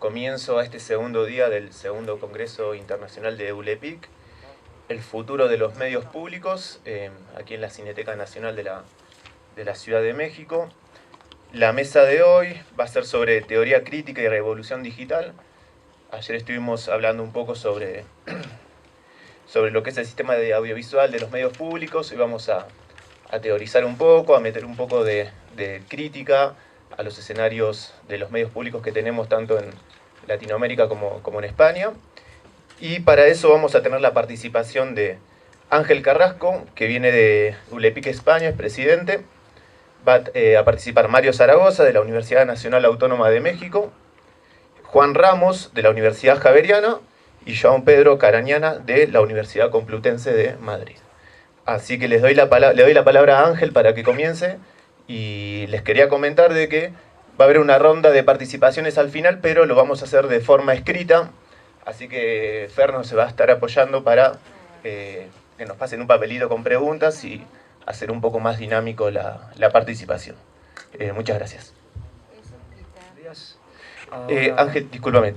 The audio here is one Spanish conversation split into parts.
comienzo a este segundo día del segundo Congreso Internacional de EULEPIC, el futuro de los medios públicos, aquí en la Cineteca Nacional de la Ciudad de México. La mesa de hoy va a ser sobre teoría crítica y revolución digital. Ayer estuvimos hablando un poco sobre lo que es el sistema de audiovisual de los medios públicos y vamos a teorizar un poco, a meter un poco de crítica a los escenarios de los medios públicos que tenemos tanto en Latinoamérica como en España. Y para eso vamos a tener la participación de Ángel Carrasco, que viene de EULEPIC España, es presidente. Va a participar Mario Zaragoza, de la Universidad Nacional Autónoma de México, Juan Ramos, de la Universidad Javeriana, y João Pedro Carañana, de la Universidad Complutense de Madrid. Así que le doy la palabra a Ángel para que comience, y les quería comentar de que va a haber una ronda de participaciones al final, pero lo vamos a hacer de forma escrita, así que Fer nos se va a estar apoyando para que nos pasen un papelito con preguntas y hacer un poco más dinámico la participación. Muchas gracias. Ángel, discúlpame,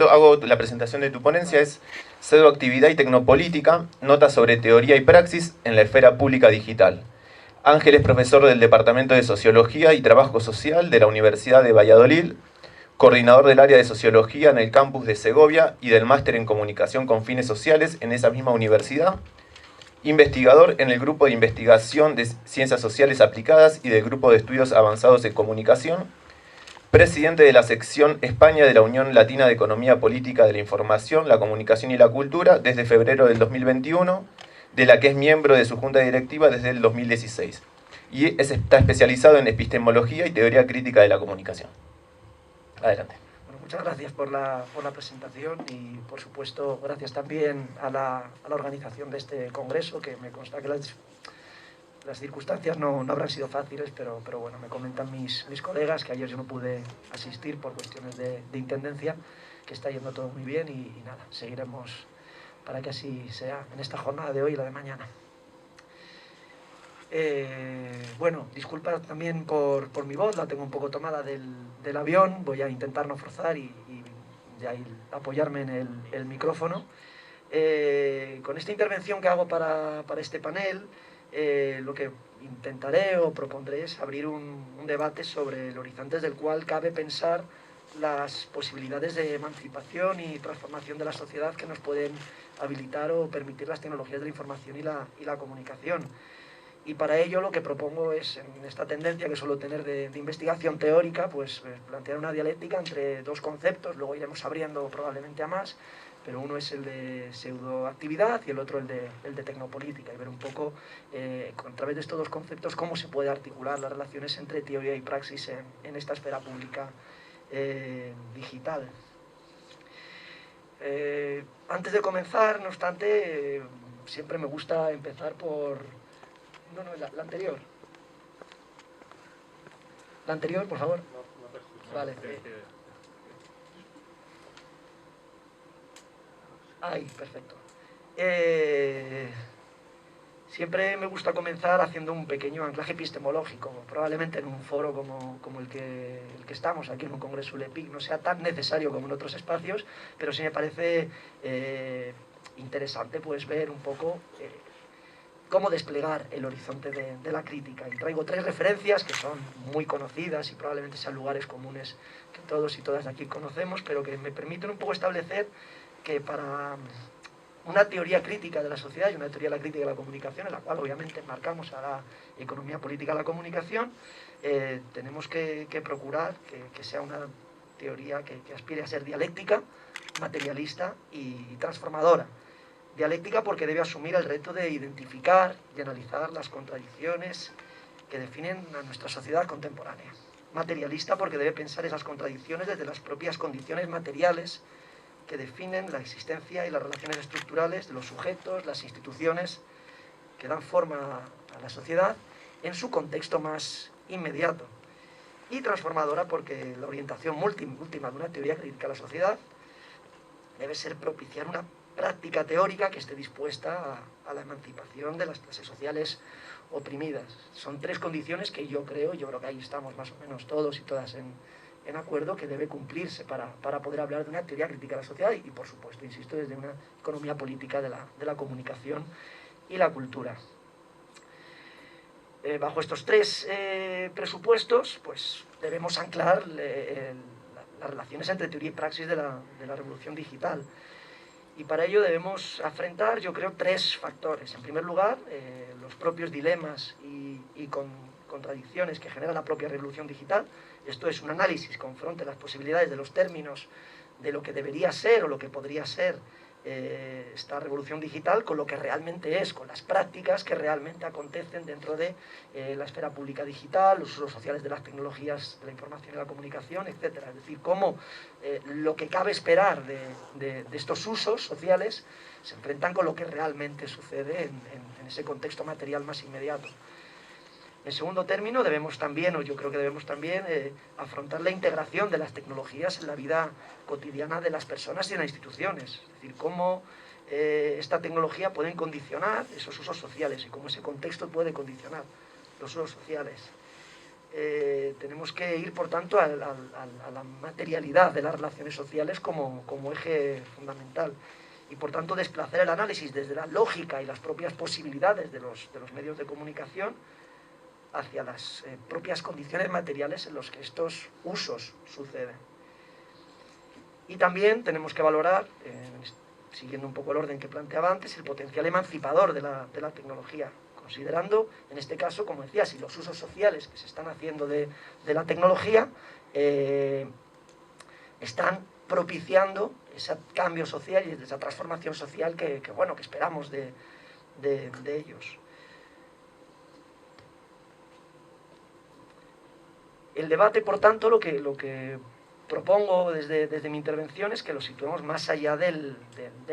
hago la presentación de tu ponencia, es Pseudoactividad y Tecnopolítica, notas sobre teoría y praxis en la esfera pública digital. Ángel es profesor del Departamento de Sociología y Trabajo Social de la Universidad de Valladolid, coordinador del área de Sociología en el campus de Segovia y del máster en Comunicación con Fines Sociales en esa misma universidad, investigador en el Grupo de Investigación de Ciencias Sociales Aplicadas y del Grupo de Estudios Avanzados en Comunicación, presidente de la sección España de la Unión Latina de Economía Política de la Información, la Comunicación y la Cultura desde febrero del 2021, de la que es miembro de su junta directiva desde el 2016. Y está especializado en epistemología y teoría crítica de la comunicación. Adelante. Bueno, muchas gracias por la presentación y, por supuesto, gracias también a la organización de este congreso, que me consta que las circunstancias no habrán sido fáciles, pero bueno, me comentan mis colegas que ayer yo no pude asistir por cuestiones de intendencia, que está yendo todo muy bien y nada, seguiremos para que así sea en esta jornada de hoy y la de mañana. Bueno, disculpa también por mi voz, la tengo un poco tomada del avión, voy a intentar no forzar y ya apoyarme en el micrófono. Con esta intervención que hago para este panel, lo que intentaré o propondré es abrir un debate sobre el horizonte desde el cual cabe pensar las posibilidades de emancipación y transformación de la sociedad que nos pueden habilitar o permitir las tecnologías de la información y la comunicación. Y para ello lo que propongo es, en esta tendencia que suelo tener de investigación teórica, pues plantear una dialéctica entre dos conceptos, luego iremos abriendo probablemente a más, pero uno es el de pseudoactividad y el otro el de tecnopolítica, y ver un poco, a través de estos dos conceptos, cómo se puede articular las relaciones entre teoría y praxis en esta esfera pública digital. Antes de comenzar, no obstante, siempre me gusta empezar por... No, la anterior. La anterior, por favor. Vale. Ahí, perfecto. Siempre me gusta comenzar haciendo un pequeño anclaje epistemológico. Probablemente en un foro como el que estamos, aquí en un congreso EULEPIC, no sea tan necesario como en otros espacios, pero sí me parece interesante pues ver un poco cómo desplegar el horizonte de la crítica. Y traigo tres referencias que son muy conocidas y probablemente sean lugares comunes que todos y todas de aquí conocemos, pero que me permiten un poco establecer que para una teoría crítica de la sociedad y una teoría de la crítica de la comunicación, en la cual obviamente marcamos a la economía política de la comunicación, tenemos que procurar que sea una teoría que aspire a ser dialéctica, materialista y transformadora. Dialéctica porque debe asumir el reto de identificar y analizar las contradicciones que definen a nuestra sociedad contemporánea. Materialista porque debe pensar esas contradicciones desde las propias condiciones materiales que definen la existencia y las relaciones estructurales de los sujetos, las instituciones que dan forma a la sociedad en su contexto más inmediato. Y transformadora porque la orientación última de una teoría crítica a la sociedad debe ser propiciar una práctica teórica que esté dispuesta a la emancipación de las clases sociales oprimidas. Son tres condiciones que yo creo que ahí estamos más o menos todos y todas en acuerdo que debe cumplirse para poder hablar de una teoría crítica de la sociedad y, por supuesto, insisto, desde una economía política de la comunicación y la cultura. Bajo estos tres presupuestos, pues debemos anclar las relaciones entre teoría y praxis de la revolución digital. Y para ello debemos afrontar, yo creo, tres factores. En primer lugar, los propios dilemas y contradicciones que genera la propia revolución digital. Esto es un análisis que confronte las posibilidades de los términos de lo que debería ser o lo que podría ser esta revolución digital con lo que realmente es, con las prácticas que realmente acontecen dentro de la esfera pública digital, los usos sociales de las tecnologías de la información y la comunicación, etc. Es decir, cómo lo que cabe esperar de estos usos sociales se enfrentan con lo que realmente sucede en ese contexto material más inmediato. En segundo término, debemos también, o yo creo que debemos también, afrontar la integración de las tecnologías en la vida cotidiana de las personas y en las instituciones. Es decir, cómo esta tecnología puede condicionar esos usos sociales y cómo ese contexto puede condicionar los usos sociales. Tenemos que ir, por tanto, a la materialidad de las relaciones sociales como eje fundamental. Y, por tanto, desplazar el análisis desde la lógica y las propias posibilidades de los medios de comunicación hacia las propias condiciones materiales en las que estos usos suceden. Y también tenemos que valorar, siguiendo un poco el orden que planteaba antes, el potencial emancipador de la tecnología, considerando, en este caso, como decía, si los usos sociales que se están haciendo de la tecnología están propiciando ese cambio social y esa transformación social que esperamos de ellos. El debate, por tanto, lo que propongo desde mi intervención es que lo situemos más allá del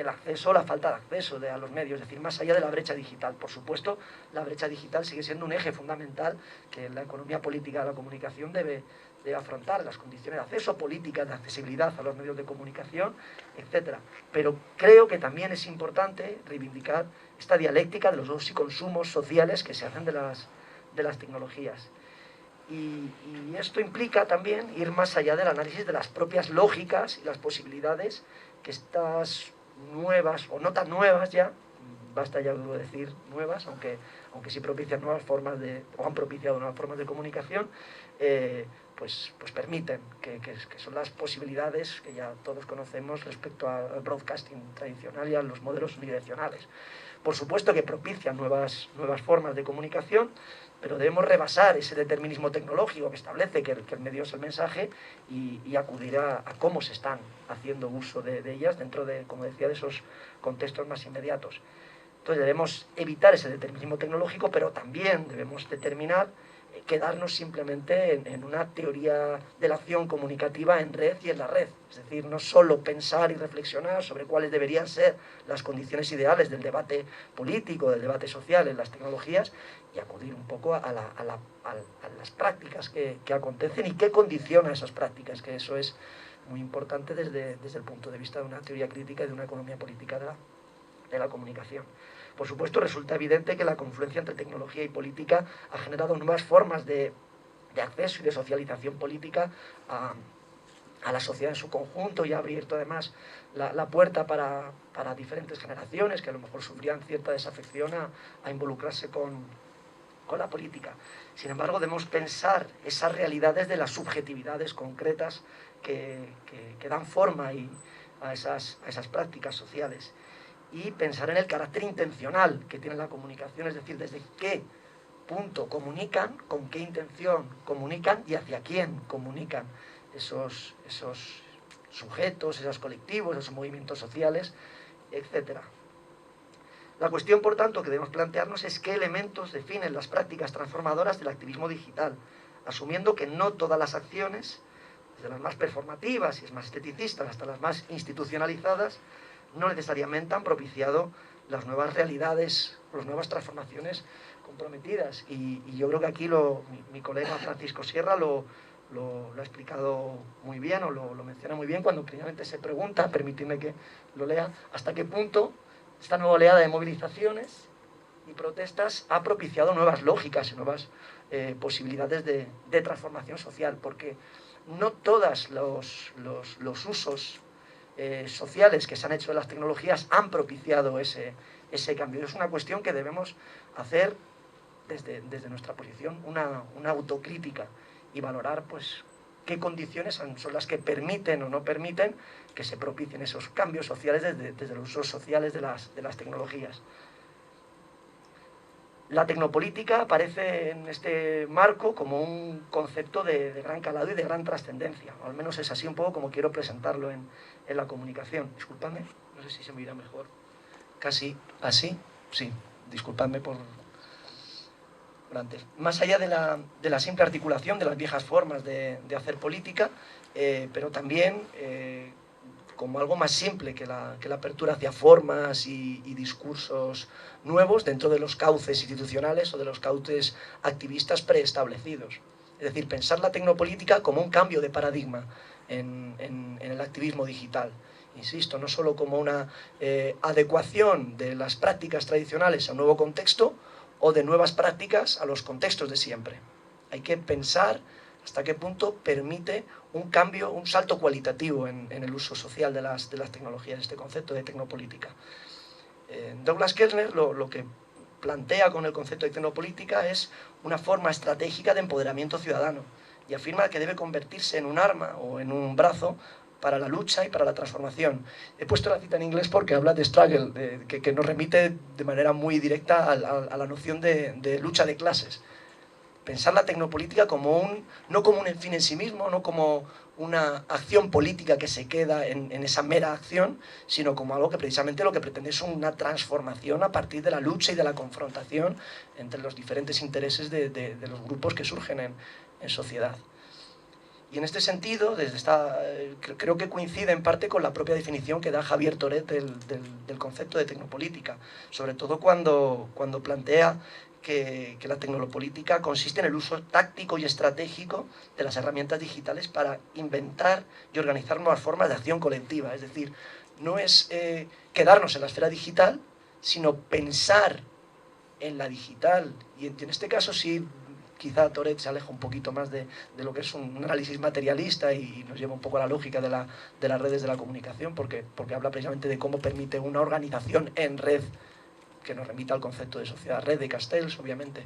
acceso, la falta de acceso a los medios, es decir, más allá de la brecha digital. Por supuesto, la brecha digital sigue siendo un eje fundamental que la economía política de la comunicación debe afrontar, las condiciones de acceso, políticas de accesibilidad a los medios de comunicación, etc. Pero creo que también es importante reivindicar esta dialéctica de los usos y consumos sociales que se hacen de las tecnologías. Y esto implica también ir más allá del análisis de las propias lógicas y las posibilidades que estas nuevas, o no tan nuevas ya, basta ya de decir nuevas, aunque sí propician nuevas formas o han propiciado nuevas formas de comunicación, pues permiten, que son las posibilidades que ya todos conocemos respecto al broadcasting tradicional y a los modelos unidireccionales. Por supuesto que propician nuevas formas de comunicación, pero debemos rebasar ese determinismo tecnológico que establece que el medio es el mensaje y acudir a cómo se están haciendo uso de ellas dentro de, como decía, de esos contextos más inmediatos. Entonces debemos evitar ese determinismo tecnológico, pero también debemos determinar quedarnos simplemente en una teoría de la acción comunicativa en red y en la red. Es decir, no solo pensar y reflexionar sobre cuáles deberían ser las condiciones ideales del debate político, del debate social en las tecnologías, y acudir un poco a las prácticas que acontecen y qué condiciona esas prácticas, que eso es muy importante desde el punto de vista de una teoría crítica y de una economía política de la comunicación. Por supuesto, resulta evidente que la confluencia entre tecnología y política ha generado nuevas formas de acceso y de socialización política a la sociedad en su conjunto y ha abierto además la puerta para diferentes generaciones que a lo mejor sufrían cierta desafección a involucrarse con la política. Sin embargo, debemos pensar esas realidades de las subjetividades concretas que dan forma a esas prácticas sociales. Y pensar en el carácter intencional que tiene la comunicación, es decir, desde qué punto comunican, con qué intención comunican y hacia quién comunican esos sujetos, esos colectivos, esos movimientos sociales, etc. La cuestión, por tanto, que debemos plantearnos es qué elementos definen las prácticas transformadoras del activismo digital, asumiendo que no todas las acciones, desde las más performativas y más esteticistas hasta las más institucionalizadas, no necesariamente han propiciado las nuevas realidades, las nuevas transformaciones comprometidas. Y yo creo que aquí mi colega Francisco Sierra lo ha explicado muy bien, o lo menciona muy bien, cuando precisamente se pregunta, permitidme que lo lea, hasta qué punto esta nueva oleada de movilizaciones y protestas ha propiciado nuevas lógicas y nuevas posibilidades de transformación social, porque no todos los usos sociales que se han hecho de las tecnologías han propiciado ese cambio. Es una cuestión que debemos hacer desde nuestra posición, una autocrítica, y valorar pues qué condiciones son las que permiten o no permiten que se propicien esos cambios sociales desde los usos sociales de las tecnologías. La tecnopolítica aparece en este marco como un concepto de gran calado y de gran trascendencia, o al menos es así un poco como quiero presentarlo en la comunicación. Disculpadme, no sé si se me irá mejor. Casi así, sí, disculpadme por antes. Más allá de la simple articulación de las viejas formas de hacer política, pero también como algo más simple que la apertura hacia formas y discursos nuevos dentro de los cauces institucionales o de los cauces activistas preestablecidos. Es decir, pensar la tecnopolítica como un cambio de paradigma en el activismo digital. Insisto, no solo como una adecuación de las prácticas tradicionales a un nuevo contexto o de nuevas prácticas a los contextos de siempre. Hay que pensar hasta qué punto permite un cambio, un salto cualitativo en el uso social de las tecnologías, este concepto de tecnopolítica. Douglas Kellner lo que plantea con el concepto de tecnopolítica es una forma estratégica de empoderamiento ciudadano, y afirma que debe convertirse en un arma o en un brazo para la lucha y para la transformación. He puesto la cita en inglés porque habla de struggle, que nos remite de manera muy directa a la noción de lucha de clases. Pensar la tecnopolítica no como un fin en sí mismo, no como una acción política que se queda en esa mera acción, sino como algo que precisamente lo que pretende es una transformación a partir de la lucha y de la confrontación entre los diferentes intereses de los grupos que surgen en sociedad. Y en este sentido, creo que coincide en parte con la propia definición que da Javier Toret del concepto de tecnopolítica, sobre todo cuando plantea que la tecnopolítica consiste en el uso táctico y estratégico de las herramientas digitales para inventar y organizar nuevas formas de acción colectiva. Es decir, no es quedarnos en la esfera digital, sino pensar en la digital. Y en este caso sí, quizá Toret se aleja un poquito más de lo que es un análisis materialista y nos lleva un poco a la lógica de las redes de la comunicación, porque habla precisamente de cómo permite una organización en red, que nos remite al concepto de sociedad, red de Castells, obviamente,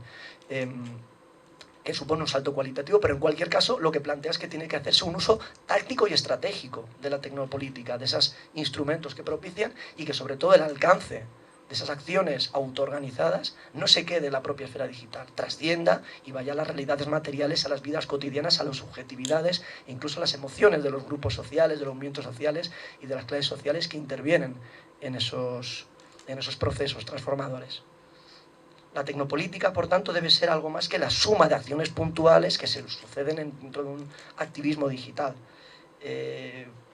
que supone un salto cualitativo, pero en cualquier caso lo que plantea es que tiene que hacerse un uso táctico y estratégico de la tecnopolítica, de esos instrumentos que propician, y que sobre todo el alcance de esas acciones autoorganizadas no se quede en la propia esfera digital, trascienda y vaya a las realidades materiales, a las vidas cotidianas, a las subjetividades e incluso a las emociones de los grupos sociales, de los movimientos sociales y de las clases sociales que intervienen en esos procesos transformadores. La tecnopolítica, por tanto, debe ser algo más que la suma de acciones puntuales que se suceden dentro de un activismo digital.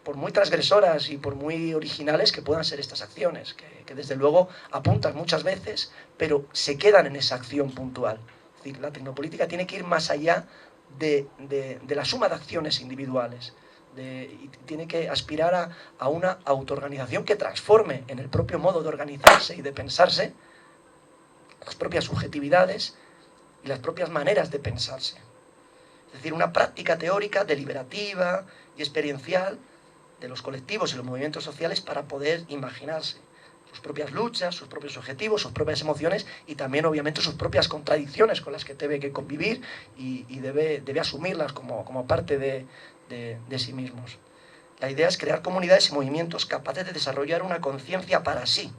Por muy transgresoras y por muy originales que puedan ser estas acciones, que desde luego apuntan muchas veces, pero se quedan en esa acción puntual. Es decir, la tecnopolítica tiene que ir más allá de la suma de acciones individuales, y tiene que aspirar a una autoorganización que transforme en el propio modo de organizarse y de pensarse las propias subjetividades y las propias maneras de pensarse. Es decir, una práctica teórica, deliberativa y experiencial de los colectivos y los movimientos sociales para poder imaginarse sus propias luchas, sus propios objetivos, sus propias emociones y también, obviamente, sus propias contradicciones con las que debe que convivir y debe asumirlas como parte de sí mismos. La idea es crear comunidades y movimientos capaces de desarrollar una conciencia para sí,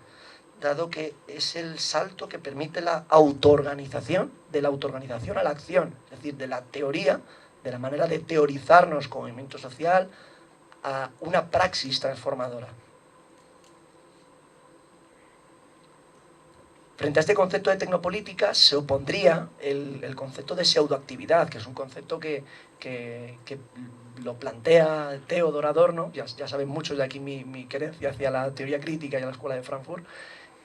dado que es el salto que permite la autoorganización, de la autoorganización a la acción, es decir, de la teoría, de la manera de teorizarnos como movimiento social, a una praxis transformadora. Frente a este concepto de tecnopolítica se opondría el concepto de pseudoactividad, que es un concepto que lo plantea Theodor Adorno. Ya saben muchos de aquí mi querencia hacia la teoría crítica y a la Escuela de Frankfurt,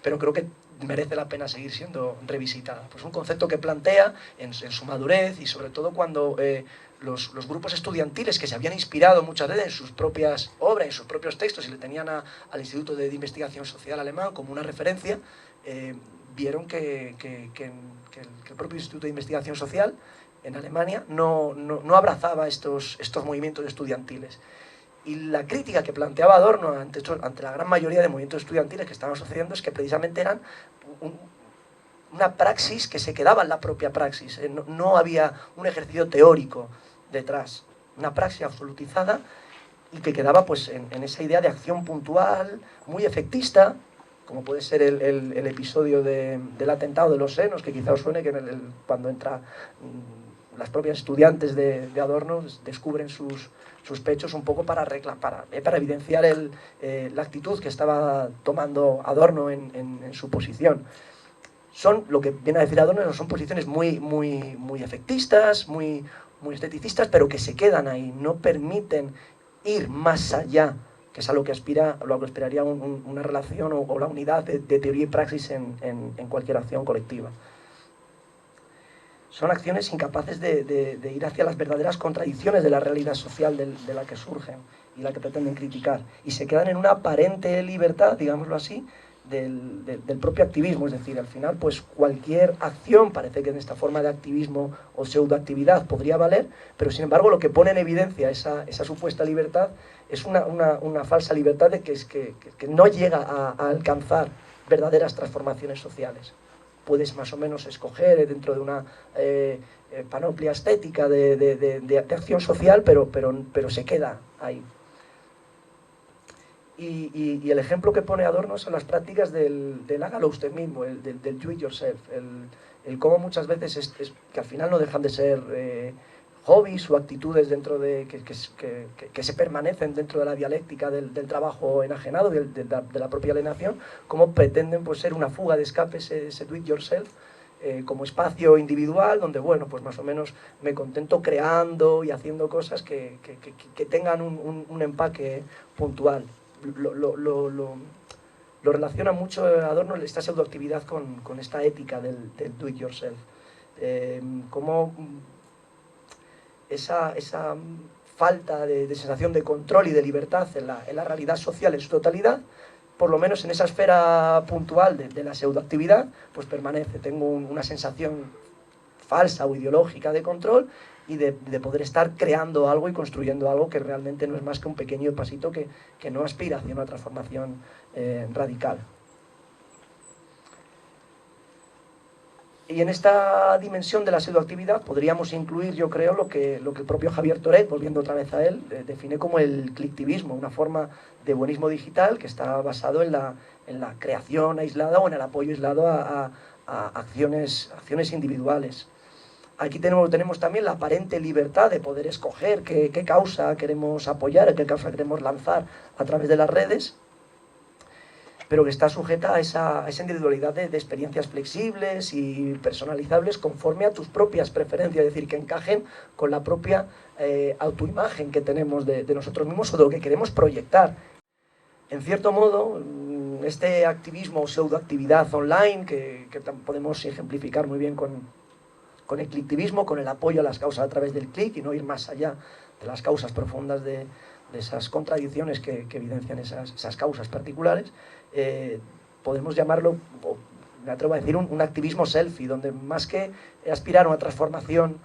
pero creo que merece la pena seguir siendo revisitada. Pues un concepto que plantea en su madurez, y sobre todo cuando los grupos estudiantiles que se habían inspirado muchas veces en sus propias obras, en sus propios textos, y le tenían al Instituto de Investigación Social alemán como una referencia, vieron que el propio Instituto de Investigación Social en Alemania, no abrazaba estos movimientos estudiantiles. Y la crítica que planteaba Adorno ante la gran mayoría de movimientos estudiantiles que estaban sucediendo es que precisamente eran una praxis que se quedaba en la propia praxis. No había un ejercicio teórico detrás, una praxis absolutizada y que quedaba pues en esa idea de acción puntual, muy efectista, como puede ser el episodio del atentado de los senos, que quizá os suene que cuando entra las propias estudiantes de Adorno descubren sus pechos un poco para evidenciar la actitud que estaba tomando Adorno en su posición. Son, lo que viene a decir Adorno, son posiciones muy efectistas, muy esteticistas, pero que se quedan ahí, no permiten ir más allá, que es a lo que aspiraría una relación o la unidad de teoría y praxis en cualquier acción colectiva. Son acciones incapaces de ir hacia las verdaderas contradicciones de la realidad social de la que surgen y la que pretenden criticar. Y se quedan en una aparente libertad, digámoslo así, del propio activismo. Es decir, al final, pues cualquier acción, parece que en esta forma de activismo o pseudoactividad podría valer, pero sin embargo lo que pone en evidencia esa supuesta libertad es una falsa libertad de que no llega a alcanzar verdaderas transformaciones sociales. Puedes más o menos escoger dentro de una panoplia estética de acción social, pero se queda ahí. Y el ejemplo que pone Adorno son las prácticas del hágalo usted mismo, del do it yourself, el cómo muchas veces que al final no dejan de ser hobbies o actitudes dentro que se permanecen dentro de la dialéctica del trabajo enajenado, de la propia alienación, cómo pretenden pues, ser una fuga de escape ese do it yourself, como espacio individual donde, bueno, pues más o menos me contento creando y haciendo cosas que tengan un empaque puntual. Lo relaciona mucho Adorno esta pseudoactividad con esta ética del do it yourself. Como esa falta de sensación de control y de libertad en la realidad social en su totalidad, por lo menos en esa esfera puntual de la pseudoactividad, pues permanece. Tengo una sensación falsa o ideológica de control y de poder estar creando algo y construyendo algo que realmente no es más que un pequeño pasito que no aspira hacia una transformación radical. Y en esta dimensión de la pseudoactividad podríamos incluir, yo creo, lo que el propio Javier Toret, volviendo otra vez a él, define como el clictivismo, una forma de buenismo digital que está basado en la creación aislada o en el apoyo aislado a acciones individuales. Aquí tenemos también la aparente libertad de poder escoger qué causa queremos apoyar, qué causa queremos lanzar a través de las redes, pero que está sujeta a esa individualidad de experiencias flexibles y personalizables conforme a tus propias preferencias, es decir, que encajen con la propia autoimagen que tenemos de nosotros mismos o de lo que queremos proyectar. En cierto modo, este activismo o pseudoactividad online, que podemos ejemplificar muy bien con el clictivismo, con el apoyo a las causas a través del clic y no ir más allá de las causas profundas de esas contradicciones que evidencian esas causas particulares, podemos llamarlo, me atrevo a decir, un activismo selfie, donde más que aspirar a una transformación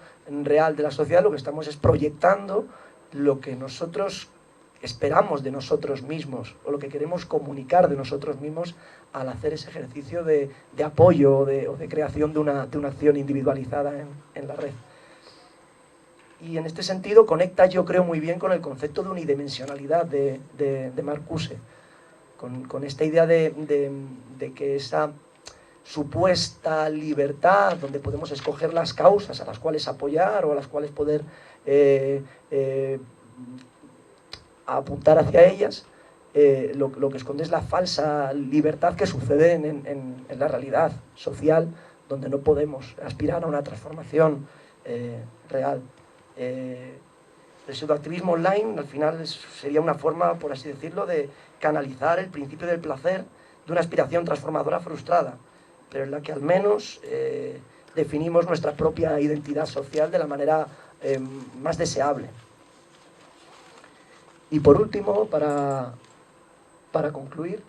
real de la sociedad, lo que estamos es proyectando lo que nosotros esperamos de nosotros mismos o lo que queremos comunicar de nosotros mismos al hacer ese ejercicio de apoyo o de creación de una acción individualizada en la red. Y en este sentido conecta, yo creo, muy bien con el concepto de unidimensionalidad de Marcuse, con esta idea de que esa supuesta libertad, donde podemos escoger las causas a las cuales apoyar o a las cuales poder apuntar hacia ellas, lo que esconde es la falsa libertad que sucede en la realidad social, donde no podemos aspirar a una transformación real. El pseudoactivismo online al final sería una forma, por así decirlo, de canalizar el principio del placer de una aspiración transformadora frustrada, pero en la que al menos definimos nuestra propia identidad social de la manera más deseable. Y por último, para concluir,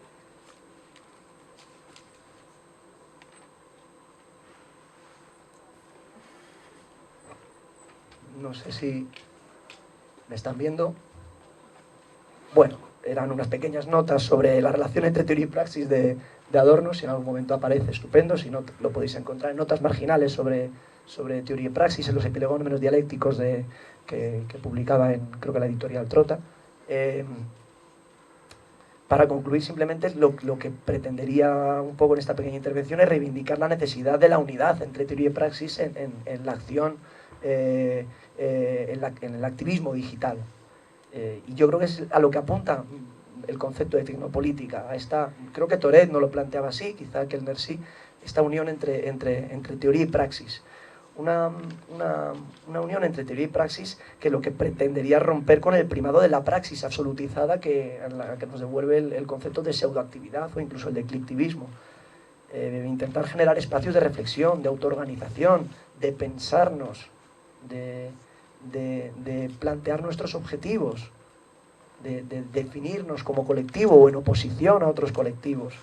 no sé si me están viendo. Bueno, eran unas pequeñas notas sobre la relación entre teoría y praxis de Adorno. Si en algún momento aparece, estupendo. Si no, lo podéis encontrar en notas marginales sobre teoría y praxis, en los epilogómenos dialécticos que publicaba en, creo que la editorial Trota. Para concluir, simplemente lo que pretendería un poco en esta pequeña intervención es reivindicar la necesidad de la unidad entre teoría y praxis en la acción, en el activismo digital. Y yo creo que es a lo que apunta el concepto de tecnopolítica. Creo que Toret no lo planteaba así, quizá Kellner sí, esta unión entre teoría y praxis. Una unión entre teoría y praxis que lo que pretendería romper con el primado de la praxis absolutizada que nos devuelve el concepto de pseudoactividad o incluso el de ecliptivismo. Intentar generar espacios de reflexión, de autoorganización, de pensarnos, de plantear nuestros objetivos, de definirnos como colectivo o en oposición a otros colectivos.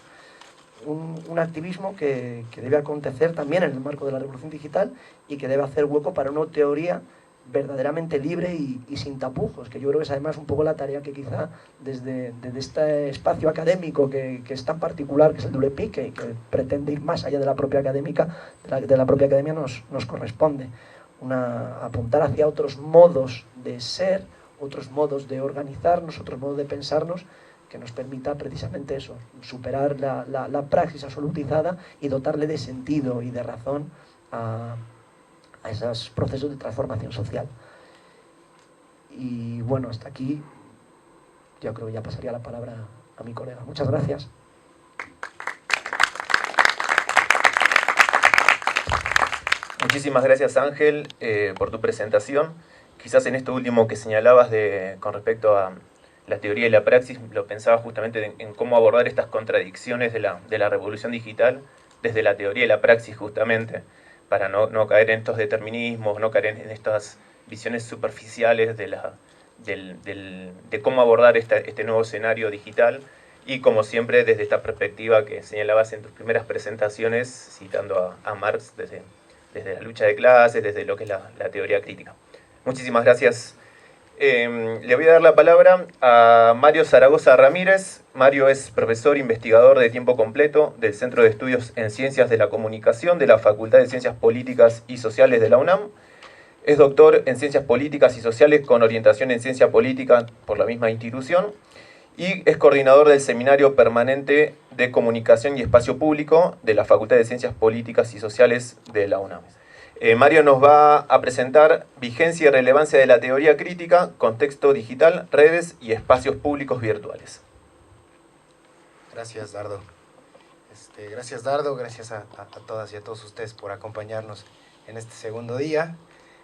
Un activismo que debe acontecer también en el marco de la revolución digital y que debe hacer hueco para una teoría verdaderamente libre y sin tapujos, que yo creo que es además un poco la tarea que quizá desde este espacio académico que es tan particular, que es el de ULEPIC, que pretende ir más allá de la propia académica, de la propia academia, nos corresponde. Apuntar hacia otros modos de ser, otros modos de organizarnos, otros modos de pensarnos, que nos permita precisamente eso, superar la praxis absolutizada y dotarle de sentido y de razón a esos procesos de transformación social. Y bueno, hasta aquí yo creo que ya pasaría la palabra a mi colega. Muchas gracias. Muchísimas gracias, Ángel, por tu presentación. Quizás en esto último que señalabas con respecto a la teoría y la praxis, lo pensaba justamente en cómo abordar estas contradicciones de la revolución digital desde la teoría y la praxis, justamente, para no caer en estos determinismos, no caer en estas visiones superficiales de cómo abordar este nuevo escenario digital. Y como siempre, desde esta perspectiva que señalabas en tus primeras presentaciones, citando a Marx desde la lucha de clases, desde lo que es la teoría crítica. Muchísimas gracias. Le voy a dar la palabra a Mario Zaragoza Ramírez. Mario es profesor investigador de tiempo completo del Centro de Estudios en Ciencias de la Comunicación de la Facultad de Ciencias Políticas y Sociales de la UNAM. Es doctor en Ciencias Políticas y Sociales con orientación en Ciencia Política por la misma institución. Y es coordinador del Seminario Permanente de Comunicación y Espacio Público de la Facultad de Ciencias Políticas y Sociales de la UNAM. Mario nos va a presentar Vigencia y relevancia de la teoría crítica, contexto digital, redes y espacios públicos virtuales. Gracias, Dardo. Gracias, Dardo. Gracias a todas y a todos ustedes por acompañarnos en este segundo día.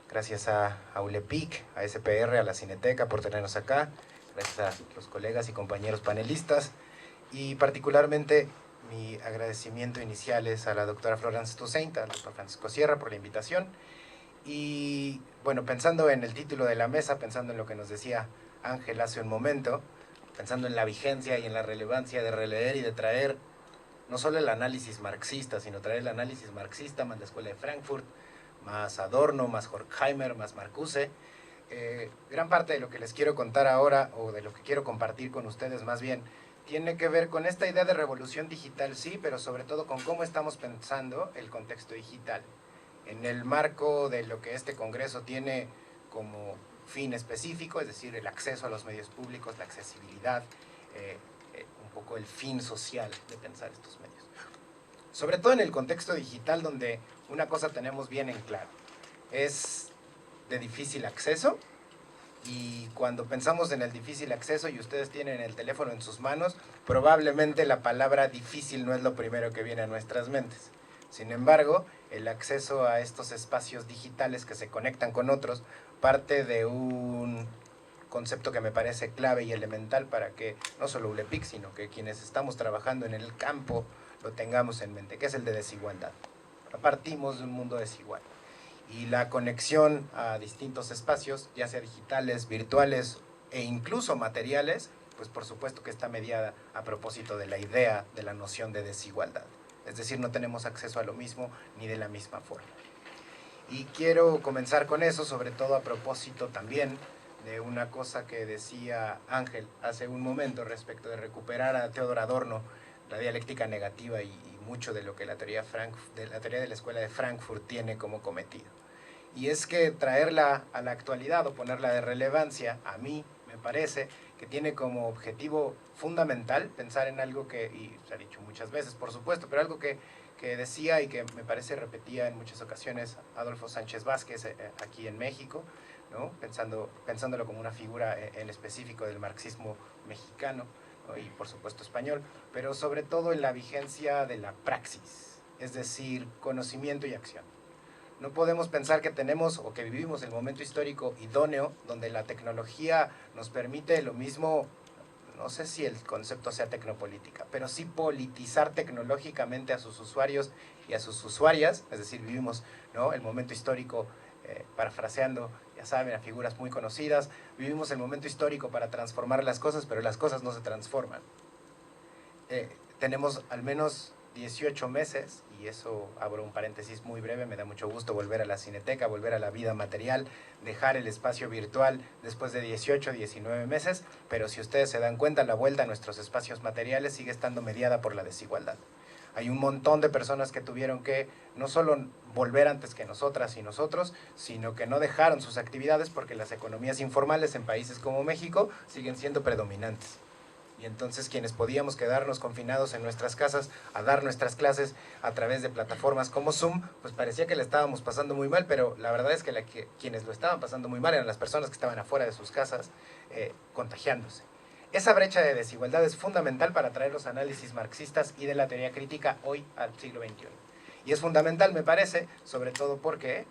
Gracias a ULEPIC, a SPR, a la Cineteca por tenernos acá. Gracias a los colegas y compañeros panelistas. Y particularmente mi agradecimiento inicial es a la doctora Florence Toussaint, al doctor Francisco Sierra por la invitación. Y bueno, pensando en el título de la mesa, pensando en lo que nos decía Ángel hace un momento, pensando en la vigencia y en la relevancia de releer y de traer no solo el análisis marxista, sino traer el análisis marxista más la Escuela de Frankfurt, más Adorno, más Horkheimer, más Marcuse. Gran parte de lo que les quiero contar ahora, o de lo que quiero compartir con ustedes más bien, tiene que ver con esta idea de revolución digital, sí, pero sobre todo con cómo estamos pensando el contexto digital. En el marco de lo que este congreso tiene como fin específico, es decir, el acceso a los medios públicos, la accesibilidad, un poco el fin social de pensar estos medios. Sobre todo en el contexto digital, donde una cosa tenemos bien en claro, es de difícil acceso. Y cuando pensamos en el difícil acceso y ustedes tienen el teléfono en sus manos, probablemente la palabra difícil no es lo primero que viene a nuestras mentes. Sin embargo, el acceso a estos espacios digitales que se conectan con otros parte de un concepto que me parece clave y elemental para que no solo ULEPIC, sino que quienes estamos trabajando en el campo lo tengamos en mente, que es el de desigualdad. Partimos de un mundo desigual. Y la conexión a distintos espacios, ya sea digitales, virtuales e incluso materiales, pues por supuesto que está mediada a propósito de la idea de la noción de desigualdad. Es decir, no tenemos acceso a lo mismo ni de la misma forma. Y quiero comenzar con eso, sobre todo a propósito también de una cosa que decía Ángel hace un momento respecto de recuperar a Theodor Adorno, la dialéctica negativa y mucho de lo que la teoría de la Escuela de Frankfurt tiene como cometido. Y es que traerla a la actualidad o ponerla de relevancia, a mí me parece que tiene como objetivo fundamental pensar en algo que, y se ha dicho muchas veces, por supuesto, pero algo que decía y que me parece repetía en muchas ocasiones Adolfo Sánchez Vázquez aquí en México, ¿no? Pensándolo como una figura en específico del marxismo mexicano, ¿no? Y por supuesto español, pero sobre todo en la vigencia de la praxis, es decir, conocimiento y acción. No podemos pensar que tenemos o que vivimos el momento histórico idóneo donde la tecnología nos permite lo mismo, no sé si el concepto sea tecnopolítica, pero sí politizar tecnológicamente a sus usuarios y a sus usuarias, es decir, vivimos, ¿no?, el momento histórico, parafraseando, ya saben, a figuras muy conocidas, vivimos el momento histórico para transformar las cosas, pero las cosas no se transforman. Tenemos al menos 18 meses, y eso abro un paréntesis muy breve, me da mucho gusto volver a la Cineteca, volver a la vida material, dejar el espacio virtual después de 18, 19 meses, pero si ustedes se dan cuenta, la vuelta a nuestros espacios materiales sigue estando mediada por la desigualdad. Hay un montón de personas que tuvieron que no solo volver antes que nosotras y nosotros, sino que no dejaron sus actividades porque las economías informales en países como México siguen siendo predominantes. Y entonces quienes podíamos quedarnos confinados en nuestras casas a dar nuestras clases a través de plataformas como Zoom, pues parecía que le estábamos pasando muy mal, pero la verdad es que quienes lo estaban pasando muy mal eran las personas que estaban afuera de sus casas contagiándose. Esa brecha de desigualdad es fundamental para traer los análisis marxistas y de la teoría crítica hoy al siglo XXI. Y es fundamental, me parece, sobre todo porque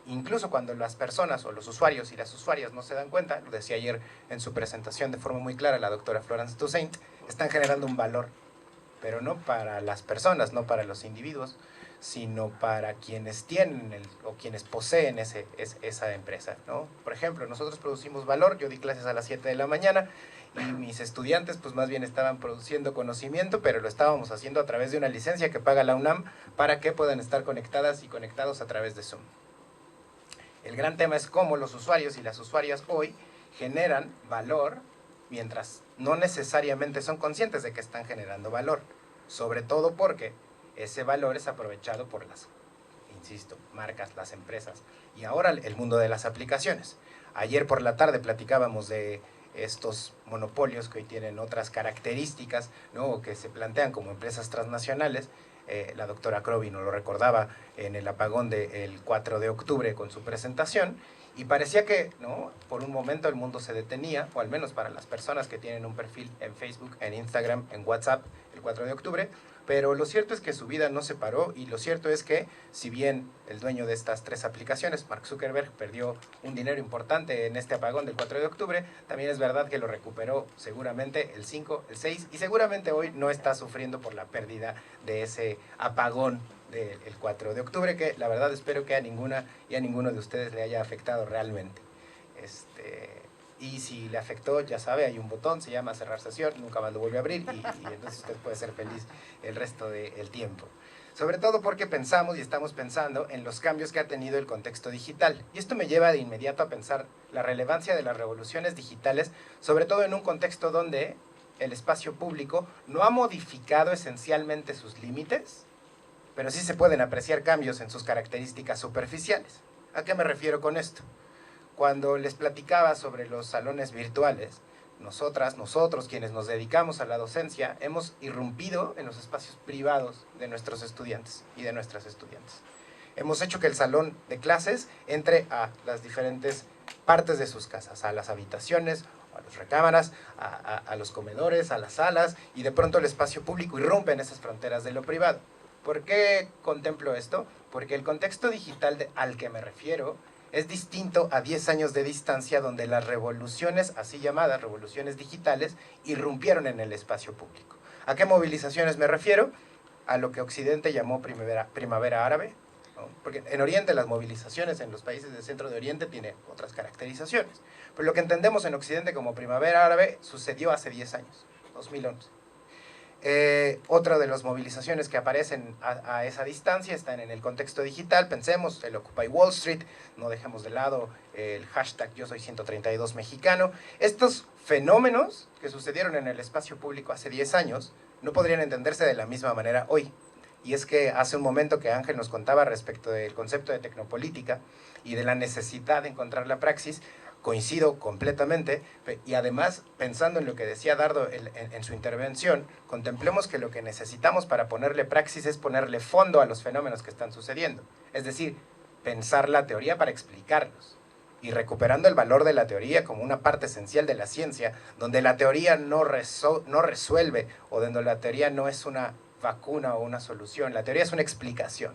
incluso cuando las personas o los usuarios y las usuarias no se dan cuenta, lo decía ayer en su presentación de forma muy clara la doctora Florence Toussaint, están generando un valor, pero no para las personas, no para los individuos, sino para quienes tienen o quienes poseen esa empresa, ¿no? Por ejemplo, nosotros producimos valor, yo di clases a las 7 de la mañana y mis estudiantes pues más bien estaban produciendo conocimiento, pero lo estábamos haciendo a través de una licencia que paga la UNAM para que puedan estar conectadas y conectados a través de Zoom. El gran tema es cómo los usuarios y las usuarias hoy generan valor mientras no necesariamente son conscientes de que están generando valor, sobre todo porque ese valor es aprovechado por las, insisto, marcas, las empresas y ahora el mundo de las aplicaciones. Ayer por la tarde platicábamos de estos monopolios que hoy tienen otras características, ¿no?, o que se plantean como empresas transnacionales. La doctora Crovi nos lo recordaba en el apagón del 4 de octubre con su presentación, y parecía que, ¿no?, por un momento el mundo se detenía, o al menos para las personas que tienen un perfil en Facebook, en Instagram, en WhatsApp, el 4 de octubre, pero lo cierto es que su vida no se paró, y lo cierto es que, si bien el dueño de estas 3 aplicaciones, Mark Zuckerberg, perdió un dinero importante en este apagón del 4 de octubre, también es verdad que lo recuperó seguramente el 5, el 6, y seguramente hoy no está sufriendo por la pérdida de ese apagón del 4 de octubre, que la verdad espero que a ninguna y a ninguno de ustedes le haya afectado realmente. Y si le afectó, ya sabe, hay un botón, se llama cerrar sesión, nunca más lo vuelve a abrir y entonces usted puede ser feliz el resto del tiempo. Sobre todo porque pensamos y estamos pensando en los cambios que ha tenido el contexto digital. Y esto me lleva de inmediato a pensar la relevancia de las revoluciones digitales, sobre todo en un contexto donde el espacio público no ha modificado esencialmente sus límites, pero sí se pueden apreciar cambios en sus características superficiales. ¿A qué me refiero con esto? Cuando les platicaba sobre los salones virtuales, nosotros quienes nos dedicamos a la docencia, hemos irrumpido en los espacios privados de nuestros estudiantes y de nuestras estudiantes. Hemos hecho que el salón de clases entre a las diferentes partes de sus casas, a las habitaciones, a las recámaras, a los comedores, a las salas, y de pronto el espacio público irrumpe en esas fronteras de lo privado. ¿Por qué contemplo esto? Porque el contexto digital al que me refiero es distinto a 10 años de distancia, donde las revoluciones, así llamadas revoluciones digitales, irrumpieron en el espacio público. ¿A qué movilizaciones me refiero? A lo que Occidente llamó primavera árabe, ¿no? Porque en Oriente las movilizaciones en los países del centro de Oriente tienen otras caracterizaciones. Pero lo que entendemos en Occidente como primavera árabe sucedió hace 10 años, 2011. Otra de las movilizaciones que aparecen a esa distancia están en el contexto digital. Pensemos, el Occupy Wall Street, no dejemos de lado el hashtag Yo Soy 132 mexicano. Estos fenómenos que sucedieron en el espacio público hace 10 años no podrían entenderse de la misma manera hoy. Y es que hace un momento que Ángel nos contaba respecto del concepto de tecnopolítica y de la necesidad de encontrar la praxis, coincido completamente, y además, pensando en lo que decía Dardo en su intervención, contemplemos que lo que necesitamos para ponerle praxis es ponerle fondo a los fenómenos que están sucediendo. Es decir, pensar la teoría para explicarlos. Y recuperando el valor de la teoría como una parte esencial de la ciencia, donde la teoría no resuelve, o donde la teoría no es una vacuna o una solución, la teoría es una explicación.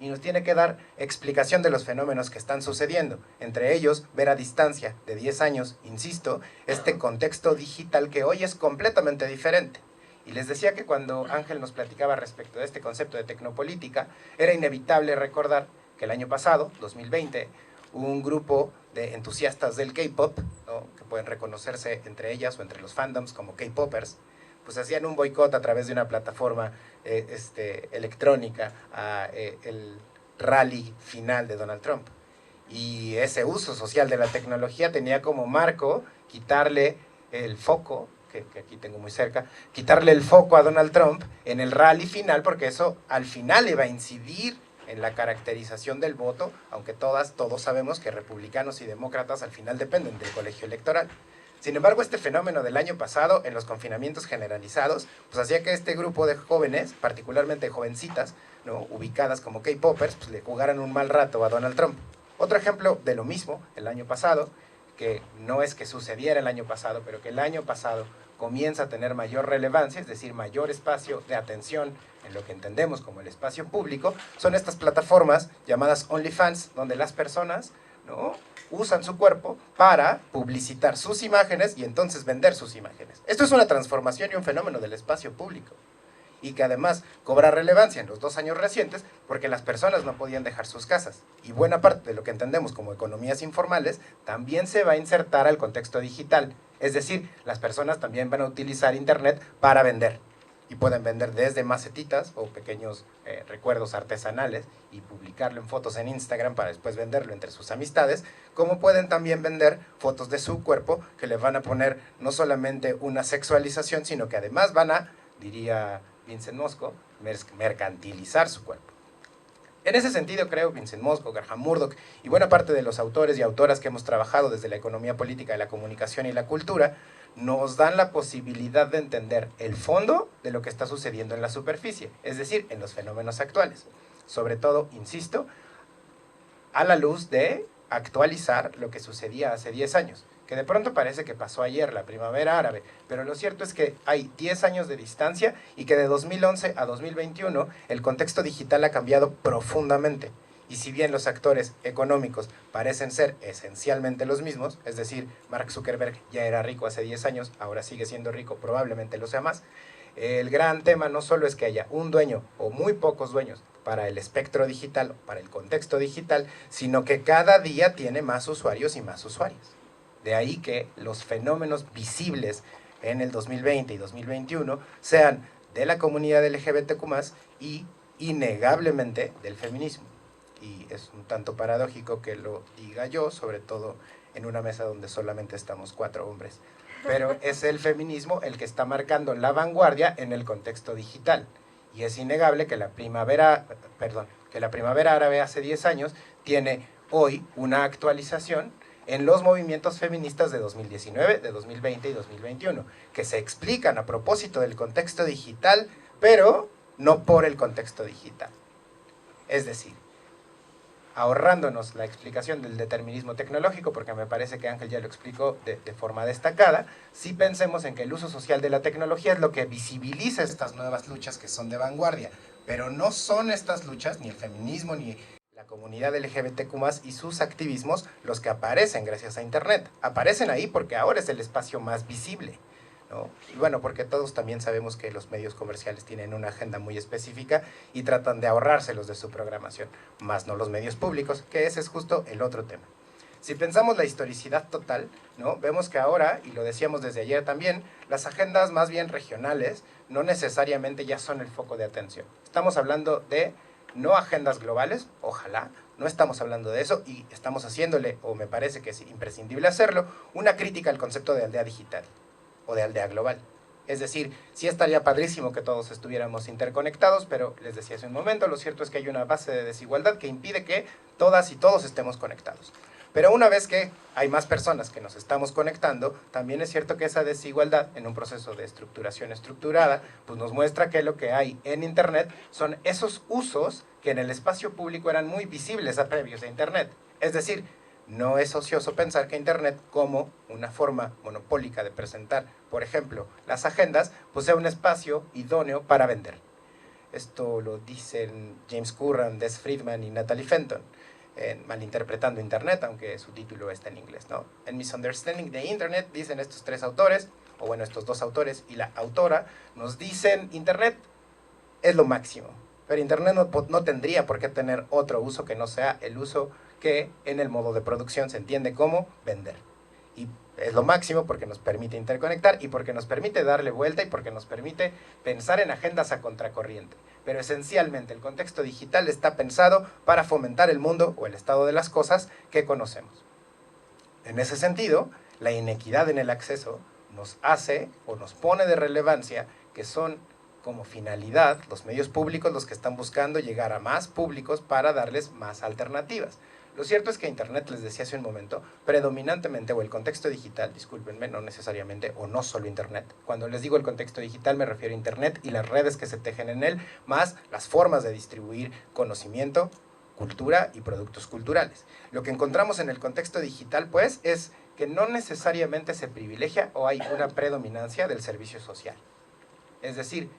Y nos tiene que dar explicación de los fenómenos que están sucediendo. Entre ellos, ver a distancia de 10 años, insisto, este contexto digital que hoy es completamente diferente. Y les decía que cuando Ángel nos platicaba respecto de este concepto de tecnopolítica, era inevitable recordar que el año pasado, 2020, un grupo de entusiastas del K-pop, ¿no?, que pueden reconocerse entre ellas o entre los fandoms como K-popers, pues hacían un boicot a través de una plataforma electrónica a el rally final de Donald Trump. Y ese uso social de la tecnología tenía como marco quitarle el foco, que aquí tengo muy cerca, quitarle el foco a Donald Trump en el rally final, porque eso al final iba a incidir en la caracterización del voto, aunque todos sabemos que republicanos y demócratas al final dependen del colegio electoral. Sin embargo, este fenómeno del año pasado, en los confinamientos generalizados, pues hacía que este grupo de jóvenes, particularmente jovencitas, ¿no?, ubicadas como K-popers, pues le jugaran un mal rato a Donald Trump. Otro ejemplo de lo mismo, el año pasado, que no es que sucediera el año pasado, pero que el año pasado comienza a tener mayor relevancia, es decir, mayor espacio de atención en lo que entendemos como el espacio público, son estas plataformas llamadas OnlyFans, donde las personas, ¿no?, usan su cuerpo para publicitar sus imágenes y entonces vender sus imágenes. Esto es una transformación y un fenómeno del espacio público, y que además cobra relevancia en los 2 años recientes porque las personas no podían dejar sus casas. Y buena parte de lo que entendemos como economías informales también se va a insertar al contexto digital. Es decir, las personas también van a utilizar Internet para vender. Y pueden vender desde macetitas o pequeños recuerdos artesanales y publicarlo en fotos en Instagram para después venderlo entre sus amistades, como pueden también vender fotos de su cuerpo que le van a poner no solamente una sexualización, sino que además van a, diría Vincent Mosco, mercantilizar su cuerpo. En ese sentido, creo, Vincent Mosco, Graham Murdoch y buena parte de los autores y autoras que hemos trabajado desde la economía política de la comunicación y la cultura, nos dan la posibilidad de entender el fondo de lo que está sucediendo en la superficie, es decir, en los fenómenos actuales. Sobre todo, insisto, a la luz de actualizar lo que sucedía hace 10 años, que de pronto parece que pasó ayer, la primavera árabe, pero lo cierto es que hay 10 años de distancia y que de 2011 a 2021 el contexto digital ha cambiado profundamente. Y si bien los actores económicos parecen ser esencialmente los mismos, es decir, Mark Zuckerberg ya era rico hace 10 años, ahora sigue siendo rico, probablemente lo sea más, el gran tema no solo es que haya un dueño o muy pocos dueños para el espectro digital, para el contexto digital, sino que cada día tiene más usuarios y más usuarias. De ahí que los fenómenos visibles en el 2020 y 2021 sean de la comunidad LGBTQ+, y innegablemente del feminismo. Y es un tanto paradójico que lo diga yo, sobre todo en una mesa donde solamente estamos 4 hombres. Pero es el feminismo el que está marcando la vanguardia en el contexto digital. Y es innegable que la primavera árabe hace 10 años tiene hoy una actualización en los movimientos feministas de 2019, de 2020 y 2021, que se explican a propósito del contexto digital, pero no por el contexto digital. Es decir, ahorrándonos la explicación del determinismo tecnológico, porque me parece que Ángel ya lo explicó de forma destacada, sí pensemos en que el uso social de la tecnología es lo que visibiliza estas nuevas luchas que son de vanguardia, pero no son estas luchas, ni el feminismo, ni la comunidad LGBTQ+, y sus activismos, los que aparecen gracias a Internet. Aparecen ahí porque ahora es el espacio más visible, ¿no? Y bueno, porque todos también sabemos que los medios comerciales tienen una agenda muy específica y tratan de ahorrárselos de su programación, más no los medios públicos, que ese es justo el otro tema. si pensamos la historicidad total, ¿no? Vemos que ahora, y lo decíamos desde ayer también, las agendas más bien regionales no necesariamente ya son el foco de atención. Estamos hablando de no agendas globales, ojalá, no estamos hablando de eso y estamos haciéndole, o me parece que es imprescindible hacerlo, una crítica al concepto de aldea digital o de aldea global. Es decir, sí estaría padrísimo que todos estuviéramos interconectados, pero les decía hace un momento, lo cierto es que hay una base de desigualdad que impide que todas y todos estemos conectados. Pero una vez que hay más personas que nos estamos conectando, también es cierto que esa desigualdad en un proceso de estructuración estructurada, pues nos muestra que lo que hay en Internet son esos usos que en el espacio público eran muy visibles a previos de Internet. Es decir, no es ocioso pensar que Internet, como una forma monopólica de presentar, por ejemplo, las agendas, pues sea un espacio idóneo para vender. Esto lo dicen James Curran, Des Friedman y Natalie Fenton, en Malinterpretando Internet, aunque su título está en inglés, ¿no? En Misunderstanding the Internet, dicen estos tres autores, o bueno, estos dos autores y la autora, nos dicen Internet es lo máximo, pero Internet no tendría por qué tener otro uso que no sea el uso que en el modo de producción se entiende como vender. Y es lo máximo porque nos permite interconectar y porque nos permite darle vuelta y porque nos permite pensar en agendas a contracorriente. Pero esencialmente el contexto digital está pensado para fomentar el mundo o el estado de las cosas que conocemos. En ese sentido, la inequidad en el acceso nos hace o nos pone de relevancia que son como finalidad los medios públicos los que están buscando llegar a más públicos para darles más alternativas. Lo cierto es que Internet, les decía hace un momento, predominantemente, o el contexto digital, discúlpenme, no necesariamente, o no solo Internet. Cuando les digo el contexto digital me refiero a Internet y las redes que se tejen en él, más las formas de distribuir conocimiento, cultura y productos culturales. Lo que encontramos en el contexto digital, pues, es que no necesariamente se privilegia o hay una predominancia del servicio social. Es decir,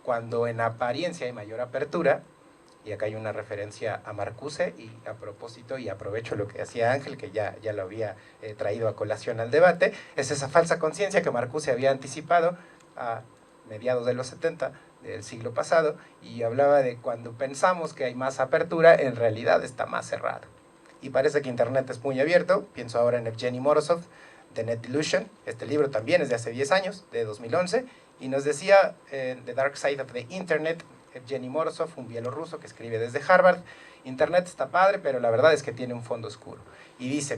cuando en apariencia hay mayor apertura, y acá hay una referencia a Marcuse, y a propósito, y aprovecho lo que hacía Ángel, que ya lo había traído a colación al debate, es esa falsa conciencia que Marcuse había anticipado a mediados de los 70 del siglo pasado, y hablaba de cuando pensamos que hay más apertura, en realidad está más cerrado. Y parece que Internet es muy abierto. Pienso ahora en Evgeny Morozov, The Net Illusion. Este libro también es de hace 10 años, de 2011, y nos decía The Dark Side of the Internet, Evgeny Morozov, un bielorruso que escribe desde Harvard, Internet está padre, pero la verdad es que tiene un fondo oscuro. Y dice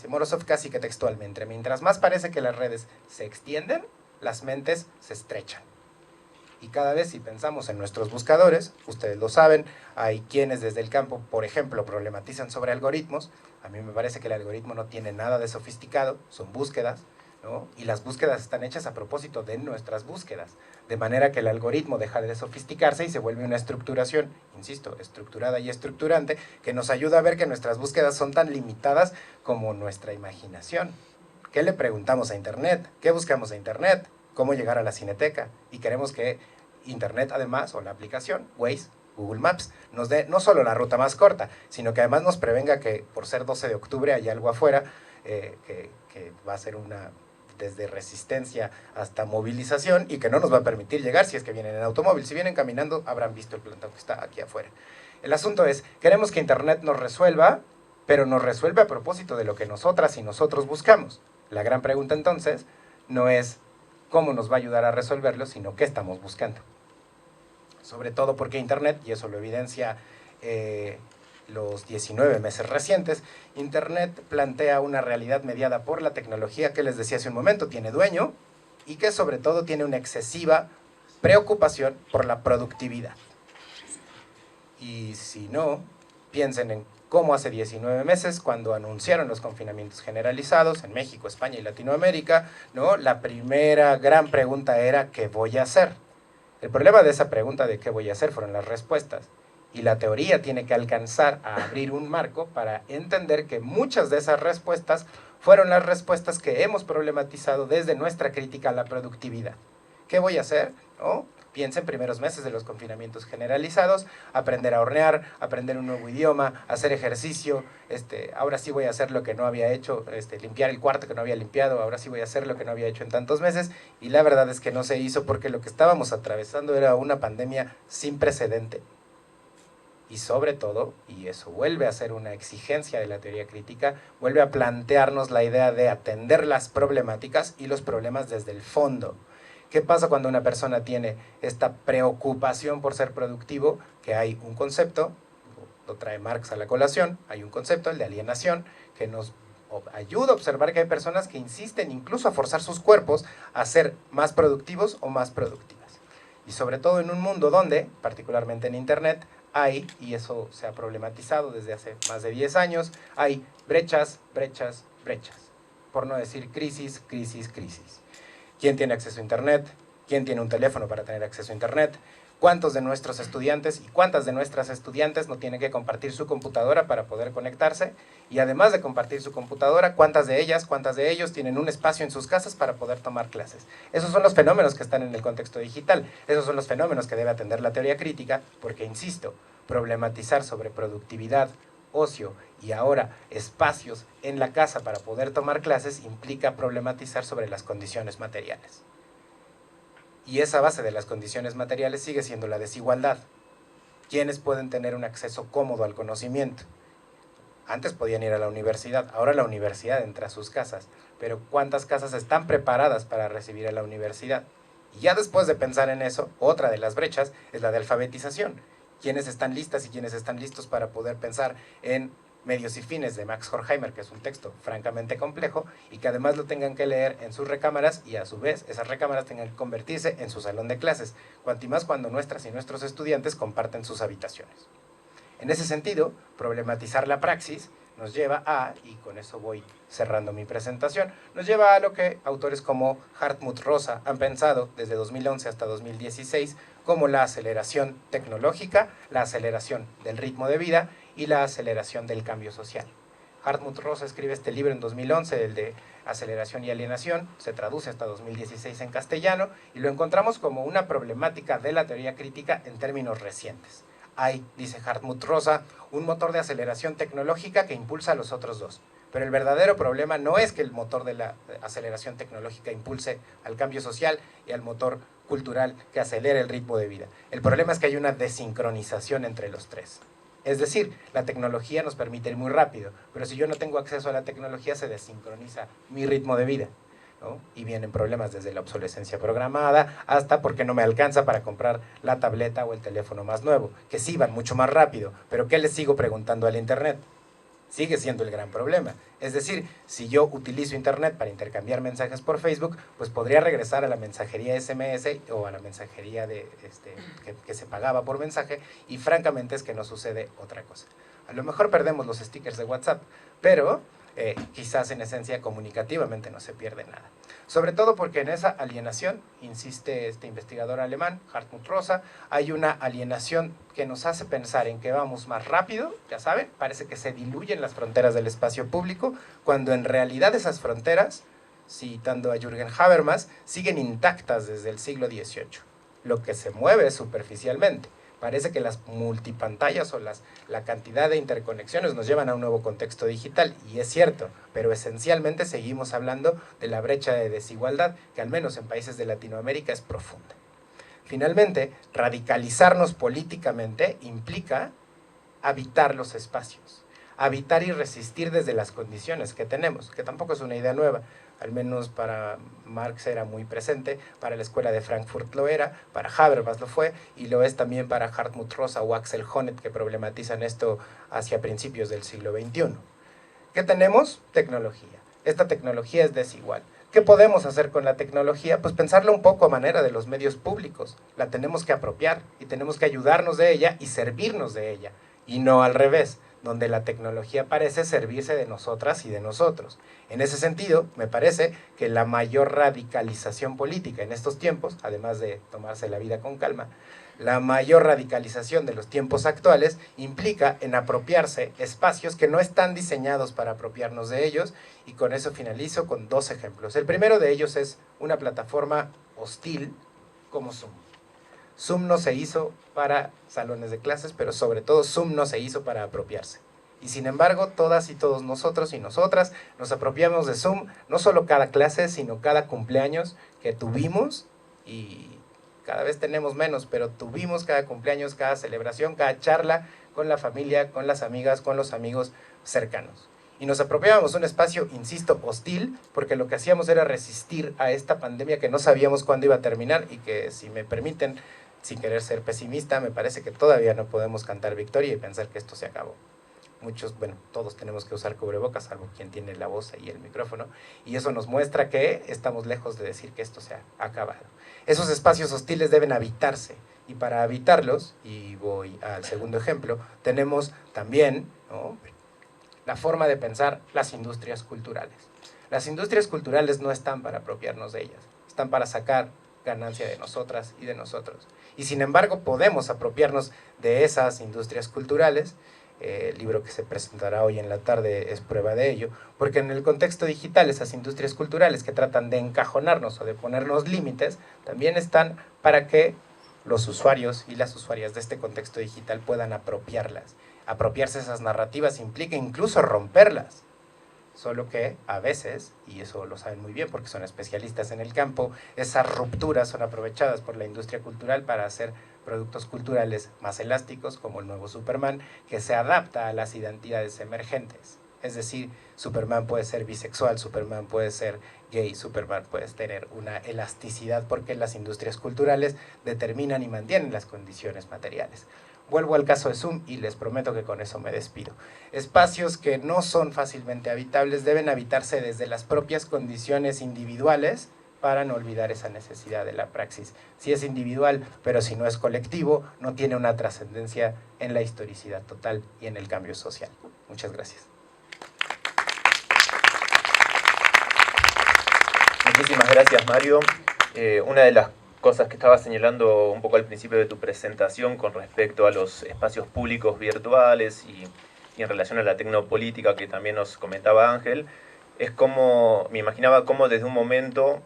Morozov casi que textualmente, mientras más parece que las redes se extienden, las mentes se estrechan. Y cada vez si pensamos en nuestros buscadores, ustedes lo saben, hay quienes desde el campo, por ejemplo, problematizan sobre algoritmos. A mí me parece que el algoritmo no tiene nada de sofisticado, son búsquedas, ¿no? Y las búsquedas están hechas a propósito de nuestras búsquedas, de manera que el algoritmo deja de sofisticarse y se vuelve una estructuración, insisto, estructurada y estructurante, que nos ayuda a ver que nuestras búsquedas son tan limitadas como nuestra imaginación. ¿Qué le preguntamos a Internet? ¿Qué buscamos a Internet? ¿Cómo llegar a la Cineteca? Y queremos que Internet además, o la aplicación, Waze, Google Maps, nos dé no solo la ruta más corta, sino que además nos prevenga que por ser 12 de octubre hay algo afuera que va a ser una desde resistencia hasta movilización y que no nos va a permitir llegar si es que vienen en automóvil. Si vienen caminando, habrán visto el plantón que está aquí afuera. El asunto es, queremos que Internet nos resuelva, pero nos resuelve a propósito de lo que nosotras y nosotros buscamos. La gran pregunta entonces no es cómo nos va a ayudar a resolverlo, sino qué estamos buscando. Sobre todo porque Internet, y eso lo evidencia los 19 meses recientes, Internet plantea una realidad mediada por la tecnología que les decía hace un momento, tiene dueño, y que sobre todo tiene una excesiva preocupación por la productividad. Y si no, piensen en cómo hace 19 meses, cuando anunciaron los confinamientos generalizados en México, España y Latinoamérica, ¿no? La primera gran pregunta era ¿qué voy a hacer? El problema de esa pregunta de ¿qué voy a hacer? Fueron las respuestas. Y la teoría tiene que alcanzar a abrir un marco para entender que muchas de esas respuestas fueron las respuestas que hemos problematizado desde nuestra crítica a la productividad. ¿Qué voy a hacer? ¿No? Piensa en primeros meses de los confinamientos generalizados, aprender a hornear, aprender un nuevo idioma, hacer ejercicio, ahora sí voy a hacer lo que no había hecho, limpiar el cuarto que no había limpiado, ahora sí voy a hacer lo que no había hecho en tantos meses, y la verdad es que no se hizo porque lo que estábamos atravesando era una pandemia sin precedente. y sobre todo, y eso vuelve a ser una exigencia de la teoría crítica, vuelve a plantearnos la idea de atender las problemáticas y los problemas desde el fondo. ¿Qué pasa cuando una persona tiene esta preocupación por ser productivo? Que hay un concepto, lo trae Marx a la colación, hay un concepto, el de alienación, que nos ayuda a observar que hay personas que insisten incluso a forzar sus cuerpos a ser más productivos o más productivas. Y sobre todo en un mundo donde, particularmente en Internet, hay, y eso se ha problematizado desde hace más de 10 años, hay brechas, brechas, brechas. Por no decir crisis, crisis, crisis. ¿Quién tiene acceso a Internet? ¿Quién tiene un teléfono para tener acceso a Internet? ¿Cuántos de nuestros estudiantes y cuántas de nuestras estudiantes no tienen que compartir su computadora para poder conectarse? Y además de compartir su computadora, ¿cuántas de ellas, cuántas de ellos tienen un espacio en sus casas para poder tomar clases? Esos son los fenómenos que están en el contexto digital. Esos son los fenómenos que debe atender la teoría crítica, porque, insisto, problematizar sobre productividad, ocio y ahora espacios en la casa para poder tomar clases implica problematizar sobre las condiciones materiales. Y esa base de las condiciones materiales sigue siendo la desigualdad. ¿Quiénes pueden tener un acceso cómodo al conocimiento? Antes podían ir a la universidad, ahora la universidad entra a sus casas. Pero ¿cuántas casas están preparadas para recibir a la universidad? Y ya después de pensar en eso, otra de las brechas es la de alfabetización. ¿Quiénes están listas y quiénes están listos para poder pensar en Medios y fines de Max Horkheimer, que es un texto francamente complejo y que además lo tengan que leer en sus recámaras y a su vez esas recámaras tengan que convertirse en su salón de clases, cuanto más cuando nuestras y nuestros estudiantes comparten sus habitaciones? En ese sentido, problematizar la praxis nos lleva a, y con eso voy cerrando mi presentación, nos lleva a lo que autores como Hartmut Rosa han pensado desde 2011 hasta 2016 como la aceleración tecnológica, la aceleración del ritmo de vida y la aceleración del cambio social. Hartmut Rosa escribe este libro en 2011, el de Aceleración y Alienación, se traduce hasta 2016 en castellano y lo encontramos como una problemática de la teoría crítica en términos recientes. Hay, dice Hartmut Rosa, un motor de aceleración tecnológica que impulsa a los otros dos. Pero el verdadero problema no es que el motor de la aceleración tecnológica impulse al cambio social y al motor cultural que acelere el ritmo de vida. El problema es que hay una desincronización entre los tres. Es decir, la tecnología nos permite ir muy rápido, pero si yo no tengo acceso a la tecnología se desincroniza mi ritmo de vida, ¿no? Y vienen problemas desde la obsolescencia programada hasta porque no me alcanza para comprar la tableta o el teléfono más nuevo, que sí van mucho más rápido, pero ¿qué le sigo preguntando al Internet? Sigue siendo el gran problema. Es decir, si yo utilizo Internet para intercambiar mensajes por Facebook, pues podría regresar a la mensajería SMS o a la mensajería que se pagaba por mensaje, y francamente es que no sucede otra cosa. A lo mejor perdemos los stickers de WhatsApp, pero quizás en esencia comunicativamente no se pierde nada. Sobre todo porque en esa alienación, insiste este investigador alemán, Hartmut Rosa, hay una alienación que nos hace pensar en que vamos más rápido, ya saben, parece que se diluyen las fronteras del espacio público, cuando en realidad esas fronteras, citando a Jürgen Habermas, siguen intactas desde el siglo XVIII. Lo que se mueve superficialmente. Parece que las multipantallas o la cantidad de interconexiones nos llevan a un nuevo contexto digital, y es cierto, pero esencialmente seguimos hablando de la brecha de desigualdad, que al menos en países de Latinoamérica es profunda. Finalmente, radicalizarnos políticamente implica habitar los espacios, habitar y resistir desde las condiciones que tenemos, que tampoco es una idea nueva. Al menos para Marx era muy presente, para la escuela de Frankfurt lo era, para Habermas lo fue, y lo es también para Hartmut Rosa o Axel Honneth, que problematizan esto hacia principios del siglo XXI. ¿Qué tenemos? Tecnología. Esta tecnología es desigual. ¿Qué podemos hacer con la tecnología? Pues pensarla un poco a manera de los medios públicos. La tenemos que apropiar y tenemos que ayudarnos de ella y servirnos de ella, y no al revés, donde la tecnología parece servirse de nosotras y de nosotros. En ese sentido, me parece que la mayor radicalización política en estos tiempos, además de tomarse la vida con calma, la mayor radicalización de los tiempos actuales implica en apropiarse espacios que no están diseñados para apropiarnos de ellos, y con eso finalizo con dos ejemplos. El primero de ellos es una plataforma hostil como Zoom. Zoom no se hizo para salones de clases, pero sobre todo Zoom no se hizo para apropiarse. Y sin embargo, todas y todos nosotros y nosotras nos apropiamos de Zoom, no solo cada clase, sino cada cumpleaños que tuvimos, y cada vez tenemos menos, pero tuvimos cada cumpleaños, cada celebración, cada charla con la familia, con las amigas, con los amigos cercanos. Y nos apropiábamos un espacio, insisto, hostil, porque lo que hacíamos era resistir a esta pandemia que no sabíamos cuándo iba a terminar y que, si me permiten, sin querer ser pesimista, me parece que todavía no podemos cantar victoria y pensar que esto se acabó. Muchos, bueno, todos tenemos que usar cubrebocas, salvo quien tiene la voz y el micrófono, y eso nos muestra que estamos lejos de decir que esto se ha acabado. Esos espacios hostiles deben habitarse, y para habitarlos, y voy al segundo ejemplo, tenemos también, ¿no?, la forma de pensar las industrias culturales. Las industrias culturales no están para apropiarnos de ellas, están para sacar ganancia de nosotras y de nosotros. Y sin embargo podemos apropiarnos de esas industrias culturales. El libro que se presentará hoy en la tarde es prueba de ello, porque en el contexto digital esas industrias culturales que tratan de encajonarnos o de ponernos límites, también están para que los usuarios y las usuarias de este contexto digital puedan apropiarlas. Apropiarse esas narrativas implica incluso romperlas, solo que a veces, y eso lo saben muy bien porque son especialistas en el campo, esas rupturas son aprovechadas por la industria cultural para hacer productos culturales más elásticos, como el nuevo Superman, que se adapta a las identidades emergentes. Es decir, Superman puede ser bisexual, Superman puede ser gay, Superman puede tener una elasticidad porque las industrias culturales determinan y mantienen las condiciones materiales. Vuelvo al caso de Zoom y les prometo que con eso me despido. Espacios que no son fácilmente habitables deben habitarse desde las propias condiciones individuales para no olvidar esa necesidad de la praxis. Si es individual, pero si no es colectivo, no tiene una trascendencia en la historicidad total y en el cambio social. Muchas gracias. Muchísimas gracias, Mario. Una de las cosas que estaba señalando un poco al principio de tu presentación con respecto a los espacios públicos virtuales y en relación a la tecnopolítica que también nos comentaba Ángel, es como, me imaginaba cómo desde un momento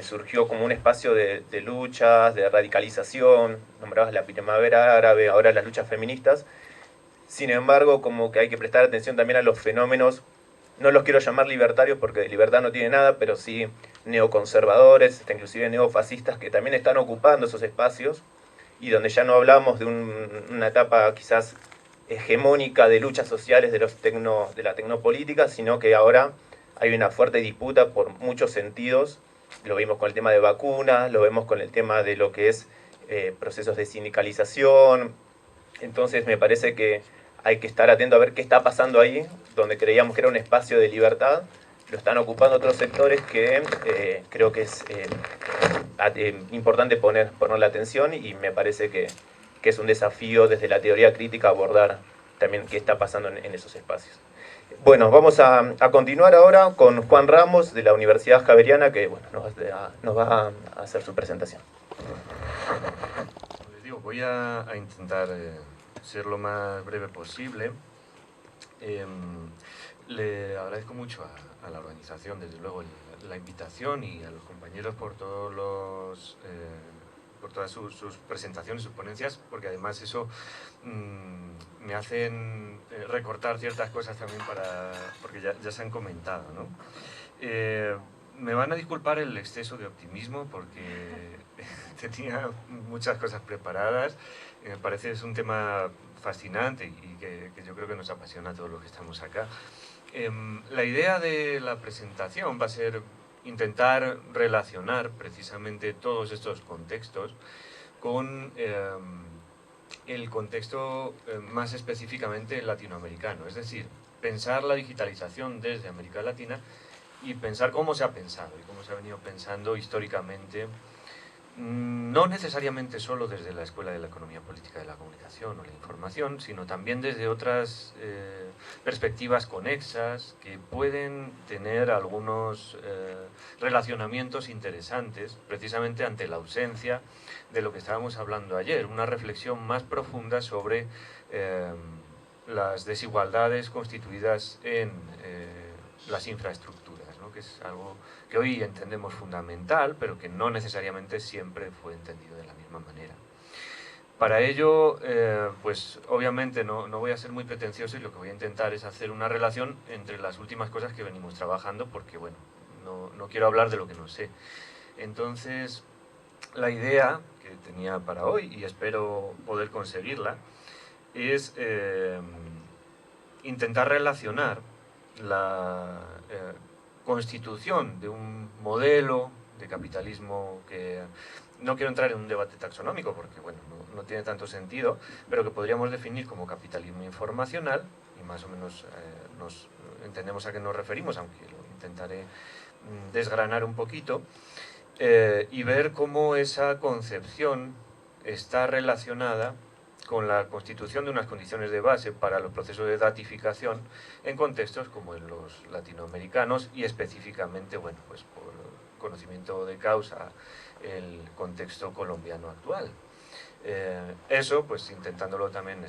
surgió como un espacio de luchas, de radicalización, nombrabas la primavera árabe, ahora las luchas feministas. Sin embargo, como que hay que prestar atención también a los fenómenos, no los quiero llamar libertarios porque de libertad no tiene nada, pero sí neoconservadores, hasta inclusive neofascistas, que también están ocupando esos espacios y donde ya no hablamos de una etapa quizás hegemónica de luchas sociales de la tecnopolítica, sino que ahora hay una fuerte disputa por muchos sentidos. Lo vimos con el tema de vacunas, lo vemos con el tema de lo que es procesos de sindicalización. Entonces me parece que hay que estar atento a ver qué está pasando ahí, donde creíamos que era un espacio de libertad. Lo están ocupando otros sectores que creo que es importante ponerle atención, y me parece que es un desafío desde la teoría crítica abordar también qué está pasando en esos espacios. Bueno, vamos a continuar ahora con Juan Ramos de la Universidad Javeriana, que bueno, nos va a hacer su presentación. Les digo, voy a intentar ser lo más breve posible. Le agradezco mucho a la organización, desde luego, la invitación, y a los compañeros por todos por todas sus presentaciones, sus ponencias, porque además eso me hacen recortar ciertas cosas también porque ya se han comentado, ¿no? Me van a disculpar el exceso de optimismo porque tenía muchas cosas preparadas. Me parece que es un tema fascinante y que yo creo que nos apasiona a todos los que estamos acá. La idea de la presentación va a ser intentar relacionar precisamente todos estos contextos con el contexto más específicamente latinoamericano, es decir, pensar la digitalización desde América Latina y pensar cómo se ha pensado y cómo se ha venido pensando históricamente, no necesariamente solo desde la Escuela de la Economía Política de la Comunicación o la Información, sino también desde otras perspectivas conexas que pueden tener algunos relacionamientos interesantes, precisamente ante la ausencia de lo que estábamos hablando ayer, una reflexión más profunda sobre las desigualdades constituidas en las infraestructuras, ¿no? Que es algo que hoy entendemos fundamental, pero que no necesariamente siempre fue entendido de la misma manera. Para ello, pues obviamente no voy a ser muy pretencioso, y lo que voy a intentar es hacer una relación entre las últimas cosas que venimos trabajando, porque bueno, no quiero hablar de lo que no sé. Entonces, la idea que tenía para hoy, y espero poder conseguirla, es intentar relacionar la constitución de un modelo de capitalismo que no quiero entrar en un debate taxonómico porque bueno, no tiene tanto sentido, pero que podríamos definir como capitalismo informacional, y más o menos nos entendemos a qué nos referimos, aunque lo intentaré desgranar un poquito, y ver cómo esa concepción está relacionada con la constitución de unas condiciones de base para los procesos de datificación en contextos como en los latinoamericanos y específicamente, bueno, pues por conocimiento de causa, el contexto colombiano actual. Eso, pues intentándolo también,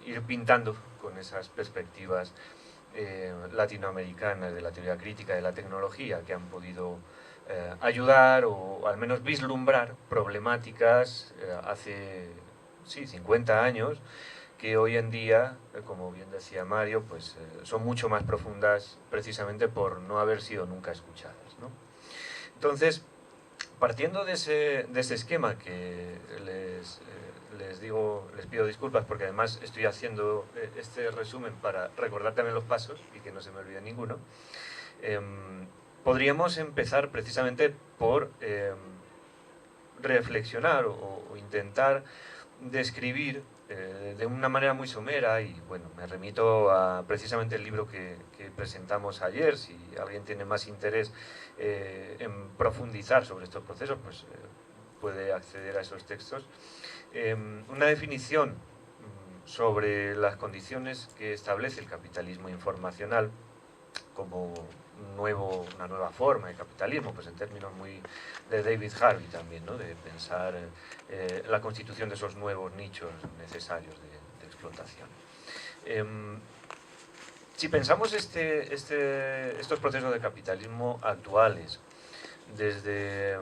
ir pintando con esas perspectivas latinoamericanas de la teoría crítica de la tecnología que han podido ayudar o al menos vislumbrar problemáticas hace 50 años que hoy en día, como bien decía Mario, pues son mucho más profundas precisamente por no haber sido nunca escuchadas, ¿no? Entonces, partiendo de ese esquema que les pido disculpas porque además estoy haciendo este resumen para recordar también los pasos y que no se me olvide ninguno, podríamos empezar precisamente por reflexionar o intentar describir de una manera muy somera, y bueno, me remito a precisamente el libro que presentamos ayer. Si alguien tiene más interés en profundizar sobre estos procesos, pues puede acceder a esos textos. Una definición sobre las condiciones que establece el capitalismo informacional como una nueva forma de capitalismo, pues en términos muy de David Harvey también, ¿no? De pensar la constitución de esos nuevos nichos necesarios de explotación. Si pensamos estos procesos de capitalismo actuales desde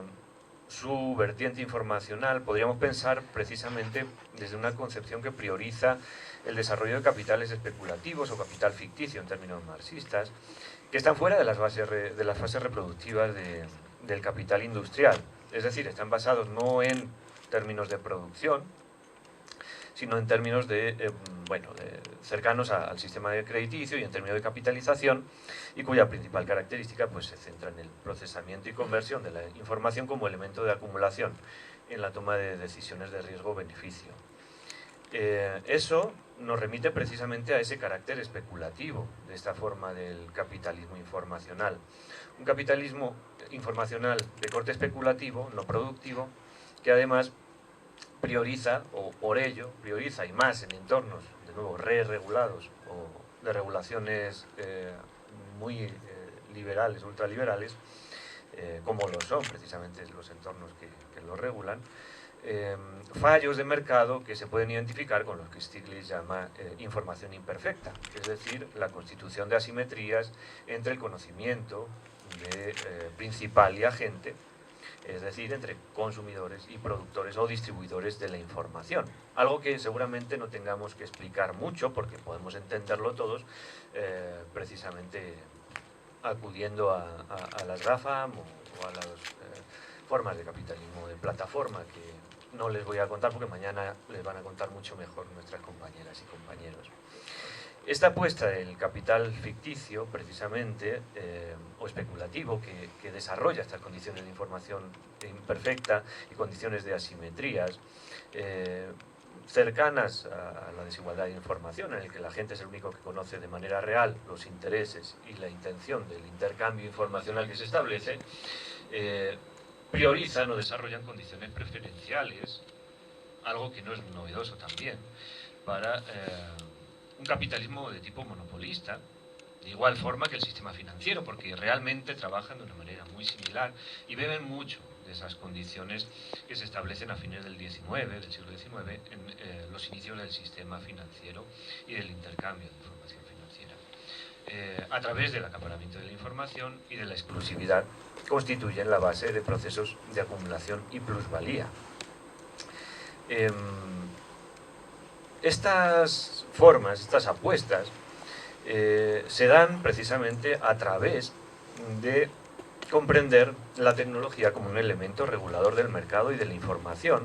su vertiente informacional, podríamos pensar precisamente desde una concepción que prioriza el desarrollo de capitales especulativos o capital ficticio en términos marxistas, que están fuera de las fases reproductivas del capital industrial. Es decir, están basados no en términos de producción, sino en términos cercanos al sistema crediticio y en términos de capitalización, y cuya principal característica pues, se centra en el procesamiento y conversión de la información como elemento de acumulación en la toma de decisiones de riesgo-beneficio. Eso nos remite precisamente a ese carácter especulativo de esta forma del capitalismo informacional. Un capitalismo informacional de corte especulativo, no productivo, que además prioriza, o por ello prioriza, y más en entornos, de nuevo, regulados o de regulaciones muy liberales, ultraliberales, como lo son precisamente los entornos que lo regulan, fallos de mercado que se pueden identificar con lo que Stiglitz llama información imperfecta, es decir, la constitución de asimetrías entre el conocimiento de principal y agente, es decir, entre consumidores y productores o distribuidores de la información. Algo que seguramente no tengamos que explicar mucho porque podemos entenderlo todos precisamente acudiendo a las GAFAM o a las formas de capitalismo de plataforma que no les voy a contar porque mañana les van a contar mucho mejor nuestras compañeras y compañeros. Esta apuesta del capital ficticio, precisamente, o especulativo, que desarrolla estas condiciones de información imperfecta y condiciones de asimetrías, cercanas a la desigualdad de información, en el que la gente es el único que conoce de manera real los intereses y la intención del intercambio informacional que se establece, priorizan o desarrollan condiciones preferenciales, algo que no es novedoso también, para un capitalismo de tipo monopolista, de igual forma que el sistema financiero, porque realmente trabajan de una manera muy similar y beben mucho de esas condiciones que se establecen a fines del siglo XIX, en los inicios del sistema financiero y del intercambio de información financiera. A través del acaparamiento de la información y de la exclusividad, constituyen la base de procesos de acumulación y plusvalía. Estas formas, estas apuestas, se dan precisamente a través de comprender la tecnología como un elemento regulador del mercado y de la información,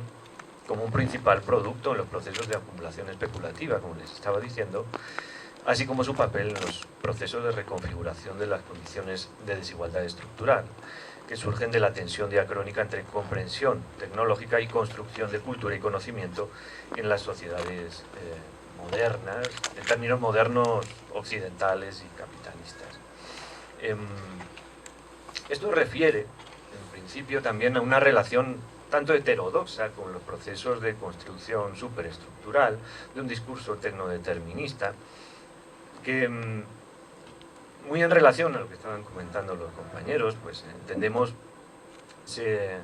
como un principal producto en los procesos de acumulación especulativa, como les estaba diciendo, así como su papel en los procesos de reconfiguración de las condiciones de desigualdad estructural, que surgen de la tensión diacrónica entre comprensión tecnológica y construcción de cultura y conocimiento en las sociedades modernas, en términos modernos occidentales y capitalistas. Esto refiere, en principio, también a una relación tanto heterodoxa con los procesos de construcción superestructural, de un discurso tecnodeterminista, que muy en relación a lo que estaban comentando los compañeros, pues entendemos, se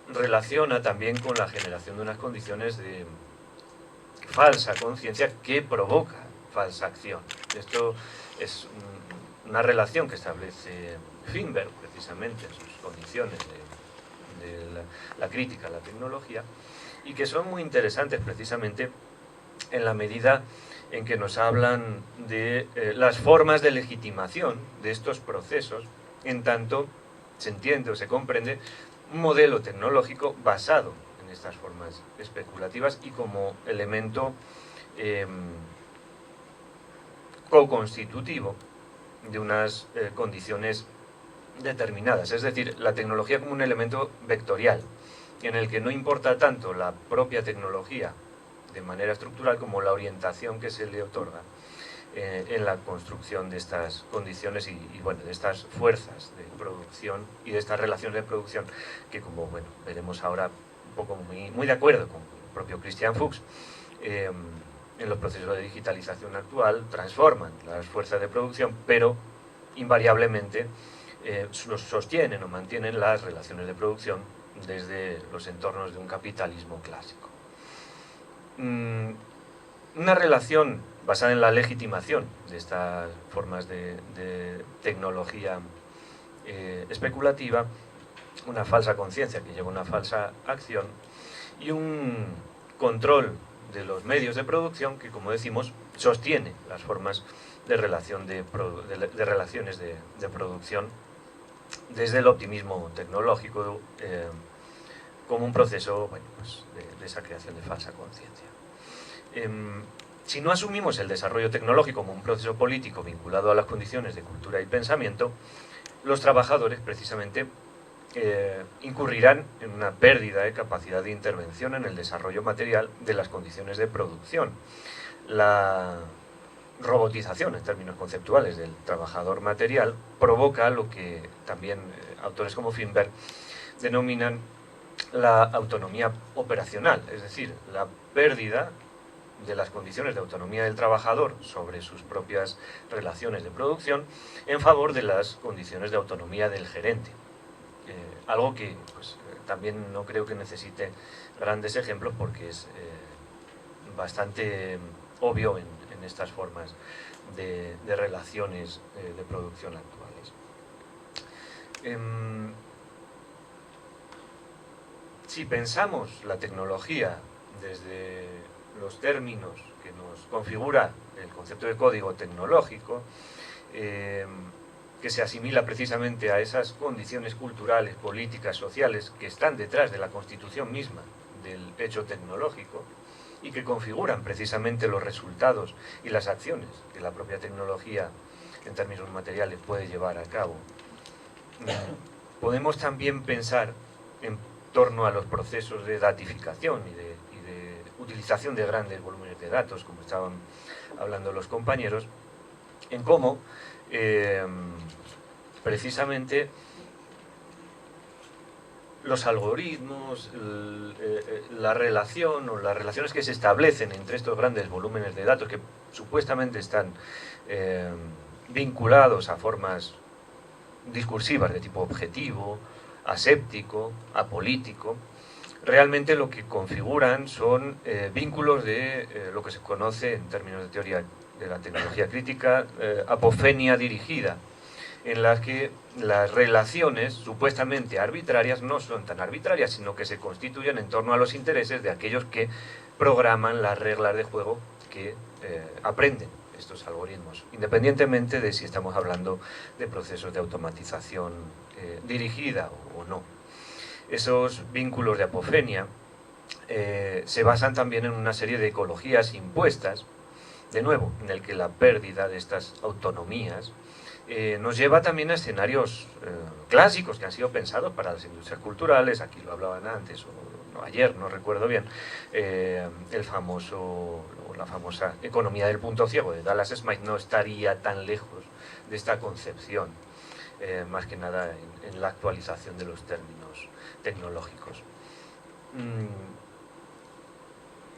relaciona también con la generación de unas condiciones de falsa conciencia que provoca falsa acción. Esto es una relación que establece Finberg, precisamente, en sus condiciones de la crítica a la tecnología, y que son muy interesantes precisamente en la medida en que nos hablan de las formas de legitimación de estos procesos, en tanto se entiende o se comprende un modelo tecnológico basado en estas formas especulativas y como elemento co-constitutivo de unas condiciones determinadas, es decir, la tecnología como un elemento vectorial, en el que no importa tanto la propia tecnología de manera estructural como la orientación que se le otorga en la construcción de estas condiciones y bueno, de estas fuerzas de producción y de estas relaciones de producción que, como bueno, veremos ahora un poco muy de acuerdo con el propio Christian Fuchs, en los procesos de digitalización actual transforman las fuerzas de producción, pero invariablemente los sostienen o mantienen las relaciones de producción desde los entornos de un capitalismo clásico. Una relación basada en la legitimación de estas formas de tecnología especulativa, una falsa conciencia que lleva a una falsa acción y un control de los medios de producción que, como decimos, sostiene las formas de relación de relaciones de producción desde el optimismo tecnológico como un proceso, bueno, pues, de esa creación de falsa conciencia. Si no asumimos el desarrollo tecnológico como un proceso político vinculado a las condiciones de cultura y pensamiento, los trabajadores precisamente incurrirán en una pérdida de capacidad de intervención en el desarrollo material de las condiciones de producción. La robotización, en términos conceptuales, del trabajador material provoca lo que también autores como Finberg denominan la autonomía operacional, es decir, la pérdida de las condiciones de autonomía del trabajador sobre sus propias relaciones de producción en favor de las condiciones de autonomía del gerente. Algo que pues, también no creo que necesite grandes ejemplos porque es bastante obvio en estas formas de relaciones de producción actuales. Si pensamos la tecnología desde los términos que nos configura el concepto de código tecnológico, que se asimila precisamente a esas condiciones culturales, políticas, sociales que están detrás de la constitución misma del hecho tecnológico y que configuran precisamente los resultados y las acciones que la propia tecnología en términos materiales puede llevar a cabo. Podemos también pensar en torno a los procesos de datificación y de utilización de grandes volúmenes de datos, como estaban hablando los compañeros, en cómo precisamente los algoritmos, la relación o las relaciones que se establecen entre estos grandes volúmenes de datos que supuestamente están vinculados a formas discursivas de tipo objetivo, aséptico, apolítico, realmente lo que configuran son vínculos de lo que se conoce en términos de teoría de la tecnología crítica, apofenia dirigida, en las que las relaciones supuestamente arbitrarias no son tan arbitrarias, sino que se constituyen en torno a los intereses de aquellos que programan las reglas de juego que aprenden estos algoritmos, independientemente de si estamos hablando de procesos de automatización dirigida o no. Esos vínculos de apofenia se basan también en una serie de ecologías impuestas, de nuevo, en el que la pérdida de estas autonomías nos lleva también a escenarios clásicos que han sido pensados para las industrias culturales, aquí lo hablaban antes, o ayer, no recuerdo bien, la famosa economía del punto ciego de Dallas Smith no estaría tan lejos de esta concepción, más que nada en la actualización de los términos tecnológicos.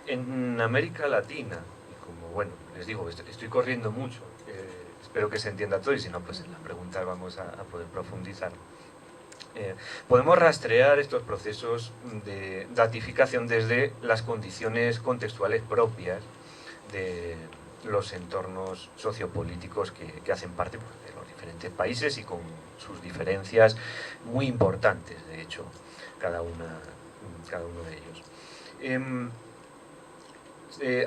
En América Latina, y como bueno, les digo, estoy corriendo mucho, espero que se entienda todo y si no, pues en la pregunta vamos a poder profundizar. Podemos rastrear estos procesos de datificación desde las condiciones contextuales propias de los entornos sociopolíticos que hacen parte de los diferentes países y con sus diferencias muy importantes, de hecho, cada uno de ellos.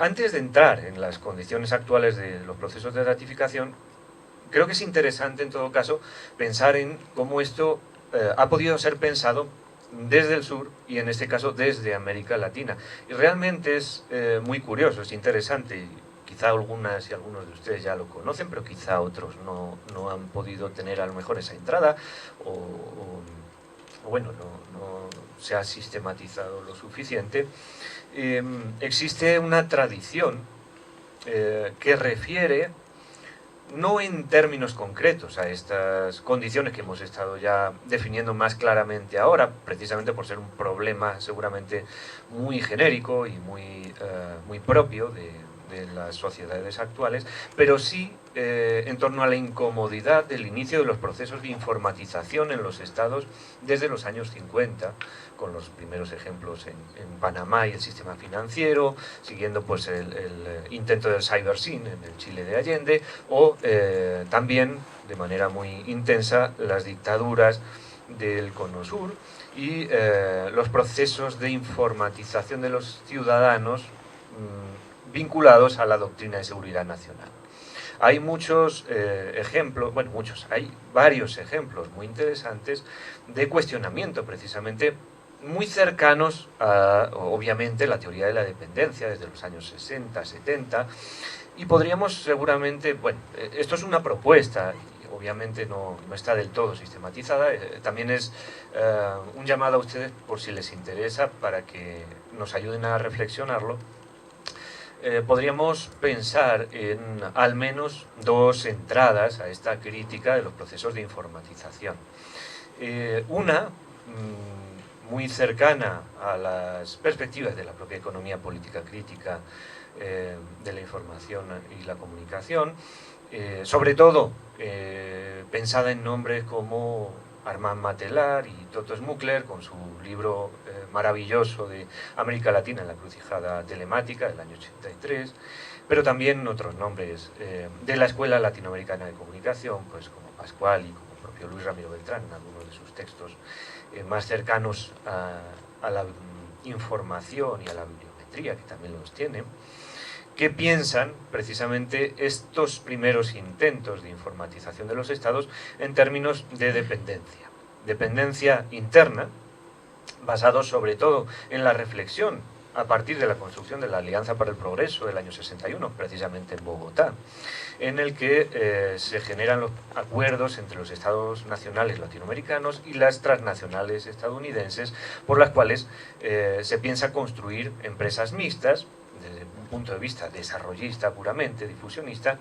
Antes de entrar en las condiciones actuales de los procesos de ratificación, creo que es interesante en todo caso pensar en cómo esto ha podido ser pensado desde el sur y en este caso desde América Latina. Y realmente es muy curioso, es interesante, y quizá algunas y algunos de ustedes ya lo conocen, pero quizá otros no han podido tener a lo mejor esa entrada o bueno, no se ha sistematizado lo suficiente. Existe una tradición que refiere, no en términos concretos a estas condiciones que hemos estado ya definiendo más claramente ahora, precisamente por ser un problema seguramente muy genérico y muy propio de las sociedades actuales, pero sí en torno a la incomodidad del inicio de los procesos de informatización en los estados desde los años 50, con los primeros ejemplos en Panamá y el sistema financiero, siguiendo pues el intento del cybersyn en el Chile de Allende, o también de manera muy intensa las dictaduras del Cono Sur y los procesos de informatización de los ciudadanos vinculados a la doctrina de seguridad nacional. Hay muchos ejemplos, bueno, hay varios ejemplos muy interesantes de cuestionamiento precisamente muy cercanos a, obviamente, la teoría de la dependencia desde los años 60, 70, y podríamos seguramente, bueno, esto es una propuesta, y obviamente no está del todo sistematizada, también es un llamado a ustedes por si les interesa para que nos ayuden a reflexionarlo. Podríamos pensar en al menos dos entradas a esta crítica de los procesos de informatización. Una, muy cercana a las perspectivas de la propia economía política crítica de la información y la comunicación, sobre todo pensada en nombres como Armand Matelar y Toto Smukler, con su libro maravilloso de América Latina en la encrucijada telemática del año 83, pero también otros nombres de la Escuela Latinoamericana de Comunicación, pues como Pascual y como el propio Luis Ramiro Beltrán, en algunos de sus textos más cercanos a la información y a la bibliometría, que también los tiene, que piensan precisamente estos primeros intentos de informatización de los estados en términos de dependencia. Dependencia interna, basado sobre todo en la reflexión a partir de la construcción de la Alianza para el Progreso del año 61, precisamente en Bogotá, en el que se generan los acuerdos entre los estados nacionales latinoamericanos y las transnacionales estadounidenses, por las cuales se piensa construir empresas mixtas, desde un punto de vista desarrollista puramente, difusionista,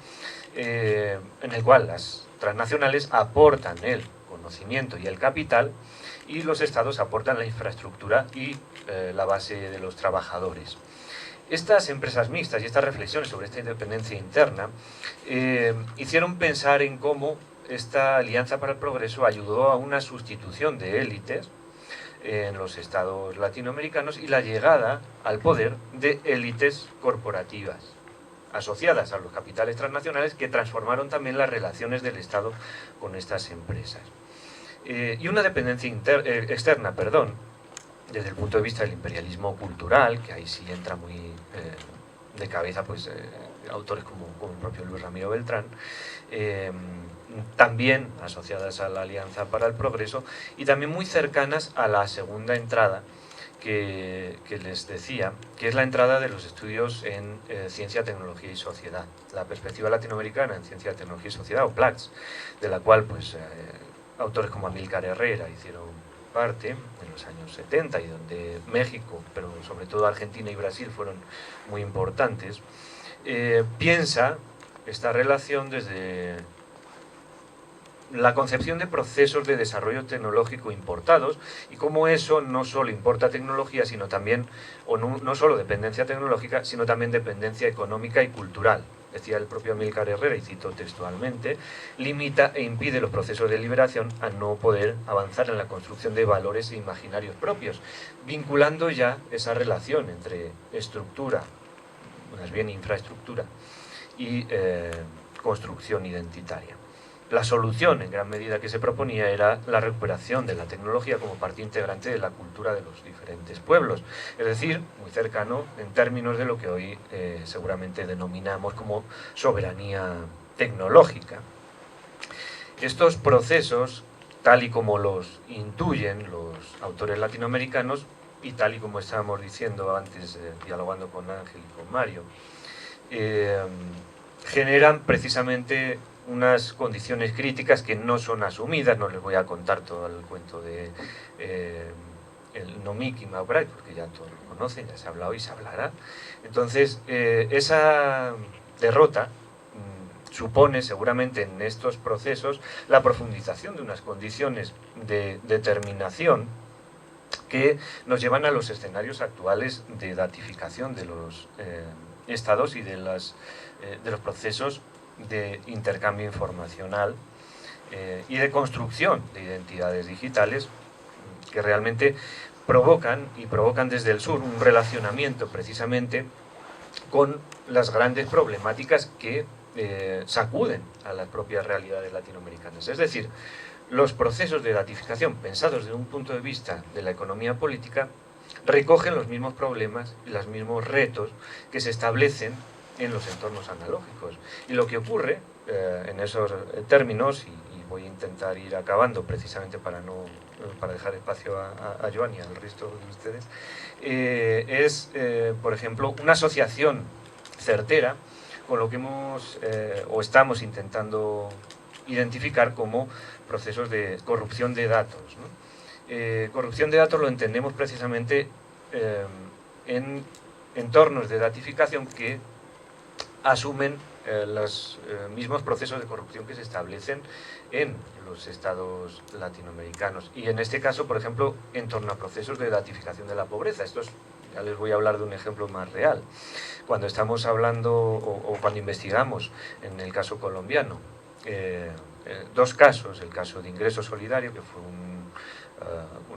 en el cual las transnacionales aportan el conocimiento y el capital y los estados aportan la infraestructura y la base de los trabajadores. Estas empresas mixtas y estas reflexiones sobre esta independencia interna hicieron pensar en cómo esta Alianza para el Progreso ayudó a una sustitución de élites en los estados latinoamericanos y la llegada al poder de élites corporativas asociadas a los capitales transnacionales que transformaron también las relaciones del Estado con estas empresas. Y una dependencia externa, desde el punto de vista del imperialismo cultural, que ahí sí entra muy de cabeza pues, autores como el propio Luis Ramiro Beltrán, también asociadas a la Alianza para el Progreso y también muy cercanas a la segunda entrada, que les decía, que es la entrada de los estudios en Ciencia, Tecnología y Sociedad, la perspectiva latinoamericana en Ciencia, Tecnología y Sociedad, o PLACS, de la cual pues, autores como Amílcar Herrera hicieron parte en los años 70 y donde México, pero sobre todo Argentina y Brasil fueron muy importantes, piensa esta relación desde la concepción de procesos de desarrollo tecnológico importados y cómo eso no solo importa tecnología, sino también, o no solo dependencia tecnológica, sino también dependencia económica y cultural. Decía el propio Amílcar Herrera, y cito textualmente, limita e impide los procesos de liberación a no poder avanzar en la construcción de valores e imaginarios propios, vinculando ya esa relación entre estructura, más bien infraestructura, y construcción identitaria. La solución, en gran medida, que se proponía era la recuperación de la tecnología como parte integrante de la cultura de los diferentes pueblos, es decir, muy cercano en términos de lo que hoy seguramente denominamos como soberanía tecnológica. Estos procesos, tal y como los intuyen los autores latinoamericanos, y tal y como estábamos diciendo antes, dialogando con Ángel y con Mario, generan precisamente unas condiciones críticas que no son asumidas. No les voy a contar todo el cuento de el Nomic y Maubright, porque ya todos lo conocen, ya se ha hablado y se hablará. Entonces, esa derrota supone seguramente en estos procesos la profundización de unas condiciones de determinación que nos llevan a los escenarios actuales de datificación de los estados y de los procesos de intercambio informacional y de construcción de identidades digitales que realmente provocan desde el sur un relacionamiento precisamente con las grandes problemáticas que sacuden a las propias realidades latinoamericanas. Es decir, los procesos de datificación pensados desde un punto de vista de la economía política recogen los mismos problemas y los mismos retos que se establecen en los entornos analógicos. Y lo que ocurre en esos términos, y voy a intentar ir acabando precisamente para dejar espacio a Joan y al resto de ustedes, es, por ejemplo, una asociación certera con lo que hemos o estamos intentando identificar como procesos de corrupción de datos, ¿no? Corrupción de datos lo entendemos precisamente en entornos de datificación que asumen los mismos procesos de corrupción que se establecen en los estados latinoamericanos. Y en este caso, por ejemplo, en torno a procesos de datificación de la pobreza. Ya les voy a hablar de un ejemplo más real. Cuando estamos hablando o cuando investigamos en el caso colombiano, dos casos, el caso de ingreso solidario, que fue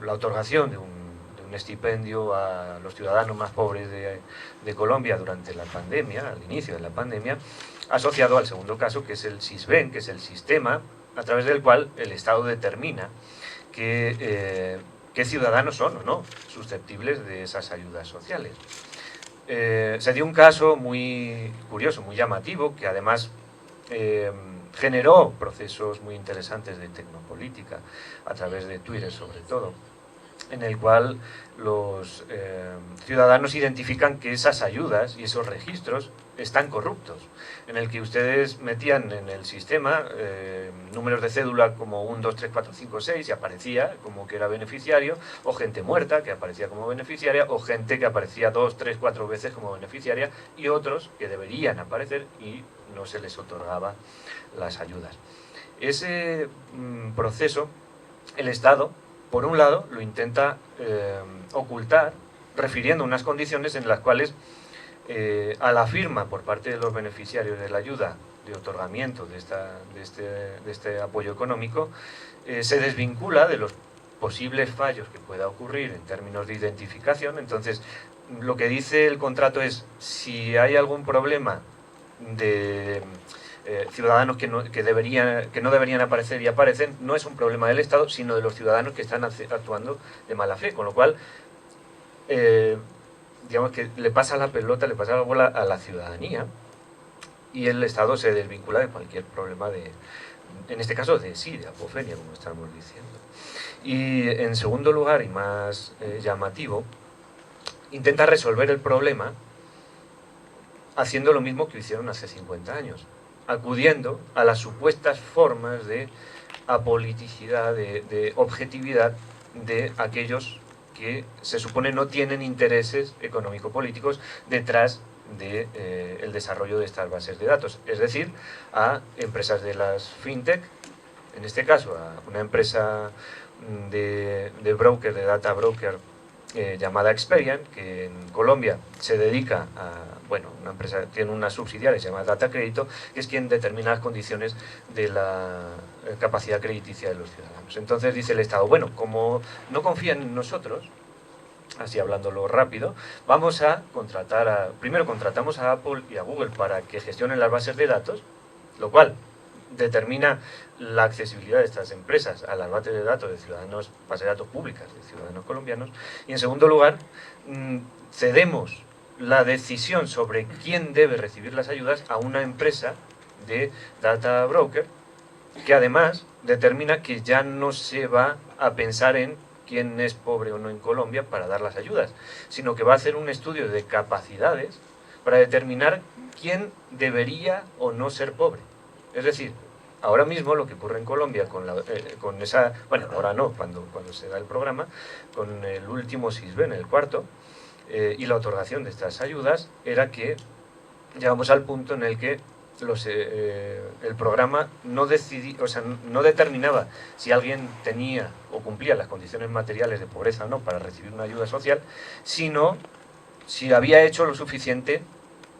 la otorgación de un estipendio a los ciudadanos más pobres de Colombia durante la pandemia, al inicio de la pandemia, asociado al segundo caso, que es el SISBEN, que es el sistema a través del cual el Estado determina qué ciudadanos son o no susceptibles de esas ayudas sociales. Se dio un caso muy curioso, muy llamativo, que además generó procesos muy interesantes de tecnopolítica, a través de Twitter sobre todo, en el cual los ciudadanos identifican que esas ayudas y esos registros están corruptos, en el que ustedes metían en el sistema números de cédula como 1, 2, 3, 4, 5, 6 y aparecía como que era beneficiario, o gente muerta que aparecía como beneficiaria, o gente que aparecía 2, 3, 4 veces como beneficiaria, y otros que deberían aparecer y no se les otorgaba las ayudas. Ese proceso, el Estado, por un lado, lo intenta ocultar, refiriendo unas condiciones en las cuales a la firma por parte de los beneficiarios de la ayuda de otorgamiento de este apoyo económico, se desvincula de los posibles fallos que pueda ocurrir en términos de identificación. Entonces, lo que dice el contrato es, si hay algún problema de ciudadanos que no deberían aparecer y aparecen, no es un problema del Estado, sino de los ciudadanos que están actuando de mala fe, con lo cual digamos que le pasa la pelota, le pasa la bola a la ciudadanía, y el Estado se desvincula de cualquier problema en este caso de apofenia, como estamos diciendo. Y en segundo lugar, y más llamativo, intenta resolver el problema haciendo lo mismo que hicieron hace 50 años, acudiendo a las supuestas formas de apoliticidad, de objetividad de aquellos que se supone no tienen intereses económico-políticos detrás del desarrollo de estas bases de datos, es decir, a empresas de las fintech, en este caso a una empresa de broker, de data broker, llamada Experian, que en Colombia se dedica a, bueno, una empresa tiene una subsidiaria llamada Data Crédito, que es quien determina las condiciones de la capacidad crediticia de los ciudadanos. Entonces dice el Estado, bueno, como no confían en nosotros, así hablándolo rápido, vamos a contratar primero contratamos a Apple y a Google para que gestionen las bases de datos, lo cual determina la accesibilidad de estas empresas a las bases de datos de ciudadanos, bases de datos públicas de ciudadanos colombianos, y en segundo lugar, cedemos la decisión sobre quién debe recibir las ayudas a una empresa de data broker, que además determina que ya no se va a pensar en quién es pobre o no en Colombia para dar las ayudas, sino que va a hacer un estudio de capacidades para determinar quién debería o no ser pobre. Es decir, ahora mismo lo que ocurre en Colombia con esa, bueno, ahora no, cuando se da el programa, con el último SISBEN, el cuarto, y la otorgación de estas ayudas, era que llegamos al punto en el que el programa no determinaba si alguien tenía o cumplía las condiciones materiales de pobreza o no para recibir una ayuda social, sino si había hecho lo suficiente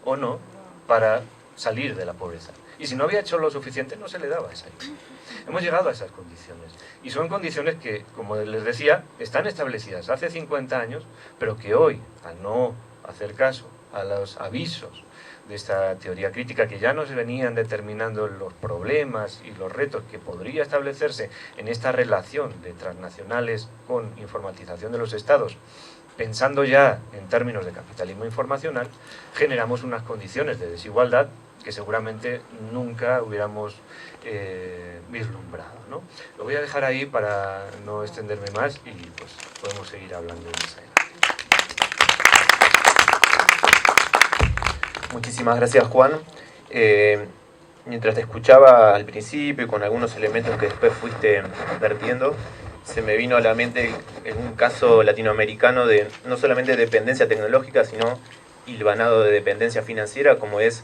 o no para salir de la pobreza. Y si no había hecho lo suficiente, no se le daba esa ayuda. Hemos llegado a esas condiciones. Y son condiciones que, como les decía, están establecidas hace 50 años, pero que hoy, al no hacer caso a los avisos de esta teoría crítica que ya nos venían determinando los problemas y los retos que podría establecerse en esta relación de transnacionales con informatización de los estados, pensando ya en términos de capitalismo informacional, generamos unas condiciones de desigualdad que seguramente nunca hubiéramos vislumbrado, ¿no? Lo voy a dejar ahí para no extenderme más y pues podemos seguir hablando más adelante. Muchísimas gracias, Juan. Mientras te escuchaba al principio y con algunos elementos que después fuiste vertiendo, se me vino a la mente en un caso latinoamericano de no solamente dependencia tecnológica, sino hilvanado de dependencia financiera, como es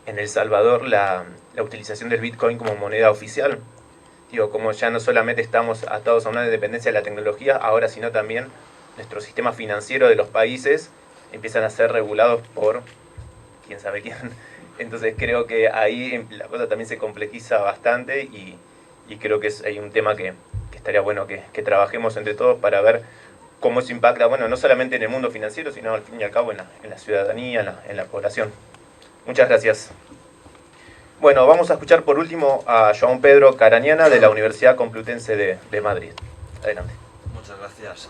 en El Salvador la utilización del Bitcoin como moneda oficial. Digo, como ya no solamente estamos atados a una dependencia de la tecnología, ahora sino también nuestro sistema financiero de los países empiezan a ser regulados por quién sabe quién. Entonces creo que ahí la cosa también se complejiza bastante y creo que hay un tema que estaría bueno que trabajemos entre todos para ver cómo se impacta, bueno, no solamente en el mundo financiero, sino al fin y al cabo en la ciudadanía, en la población. Muchas gracias. Bueno, vamos a escuchar por último a João Pedro Carañana de la Universidad Complutense de Madrid. Adelante. Muchas gracias.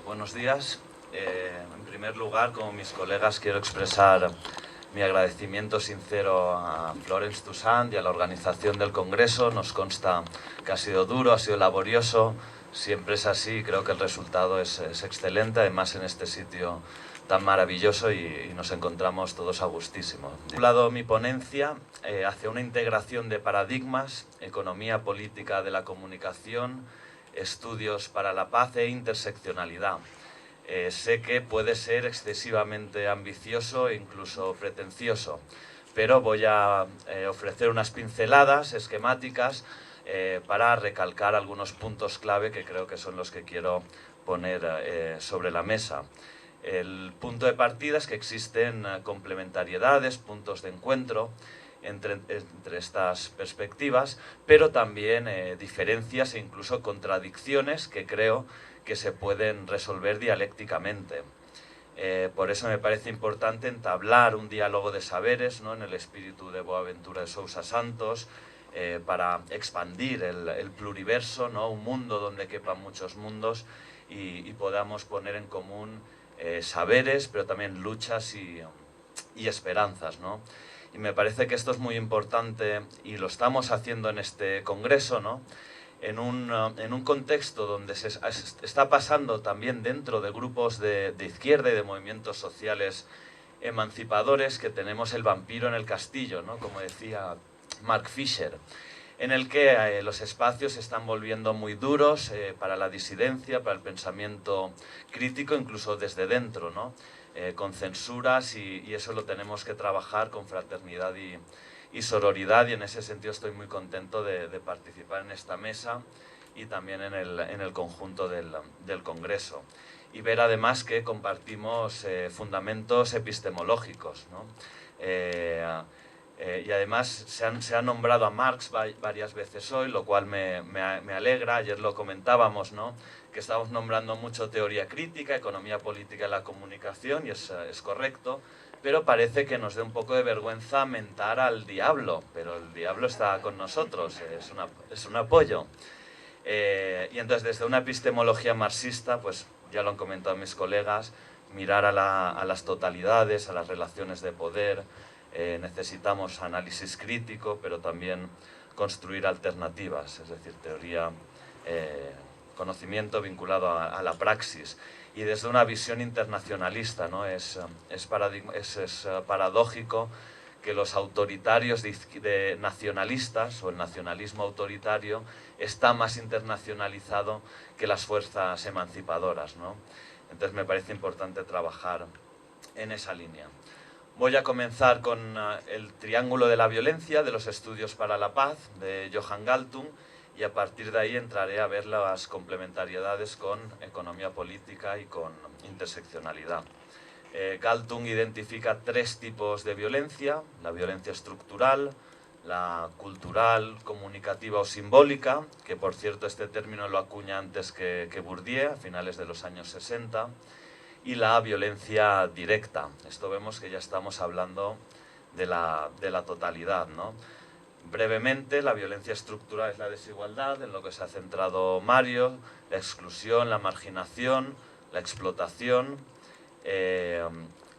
Buenos días. En primer lugar, como mis colegas, quiero expresar mi agradecimiento sincero a Florence Toussaint y a la organización del Congreso. Nos consta que ha sido duro, ha sido laborioso. Siempre es así, creo que el resultado es excelente, además en este sitio tan maravilloso y nos encontramos todos a gustísimo. He hablado mi ponencia hacia una integración de paradigmas, economía política de la comunicación, estudios para la paz e interseccionalidad. Sé que puede ser excesivamente ambicioso e incluso pretencioso, pero voy a ofrecer unas pinceladas esquemáticas para recalcar algunos puntos clave que creo que son los que quiero poner sobre la mesa. El punto de partida es que existen complementariedades, puntos de encuentro entre estas perspectivas, pero también diferencias e incluso contradicciones que creo que se pueden resolver dialécticamente. Por eso me parece importante entablar un diálogo de saberes, ¿no?, en el espíritu de Boaventura de Sousa Santos, para expandir el pluriverso, ¿no?, un mundo donde quepan muchos mundos y podamos poner en común saberes, pero también luchas y esperanzas, ¿no? Y me parece que esto es muy importante y lo estamos haciendo en este congreso, ¿no? en un contexto donde se está pasando también dentro de grupos de izquierda y de movimientos sociales emancipadores, que tenemos el vampiro en el castillo, ¿no? Como decía Mark Fisher, en el que los espacios se están volviendo muy duros para la disidencia, para el pensamiento crítico, incluso desde dentro, ¿no? Con censuras, y eso lo tenemos que trabajar con fraternidad y sororidad, y en ese sentido estoy muy contento de participar en esta mesa y también en el conjunto del Congreso. Y ver además que compartimos fundamentos epistemológicos, ¿no? Y además se ha nombrado a Marx varias veces hoy, lo cual me alegra. Ayer lo comentábamos, ¿no? Que estamos nombrando mucho teoría crítica, economía política y la comunicación, y es correcto, pero parece que nos dé un poco de vergüenza mentar al diablo, pero el diablo está con nosotros, es un apoyo. Y entonces, desde una epistemología marxista, pues ya lo han comentado mis colegas, mirar a las totalidades, a las relaciones de poder. Necesitamos análisis crítico, pero también construir alternativas, es decir, teoría, conocimiento vinculado a la praxis. Y desde una visión internacionalista, ¿no? Es paradójico que los autoritarios nacionalistas, o el nacionalismo autoritario, está más internacionalizado que las fuerzas emancipadoras, ¿no? Entonces me parece importante trabajar en esa línea. Voy a comenzar con el triángulo de la violencia de los estudios para la paz de Johan Galtung, y a partir de ahí entraré a ver las complementariedades con economía política y con interseccionalidad. Galtung identifica 3 tipos de violencia: la violencia estructural, la cultural, comunicativa o simbólica, que por cierto este término lo acuña antes que Bourdieu, a finales de los años 60, y la violencia directa. Esto vemos que ya estamos hablando de la totalidad, ¿no? Brevemente, la violencia estructural es la desigualdad, en lo que se ha centrado Mario, la exclusión, la marginación, la explotación.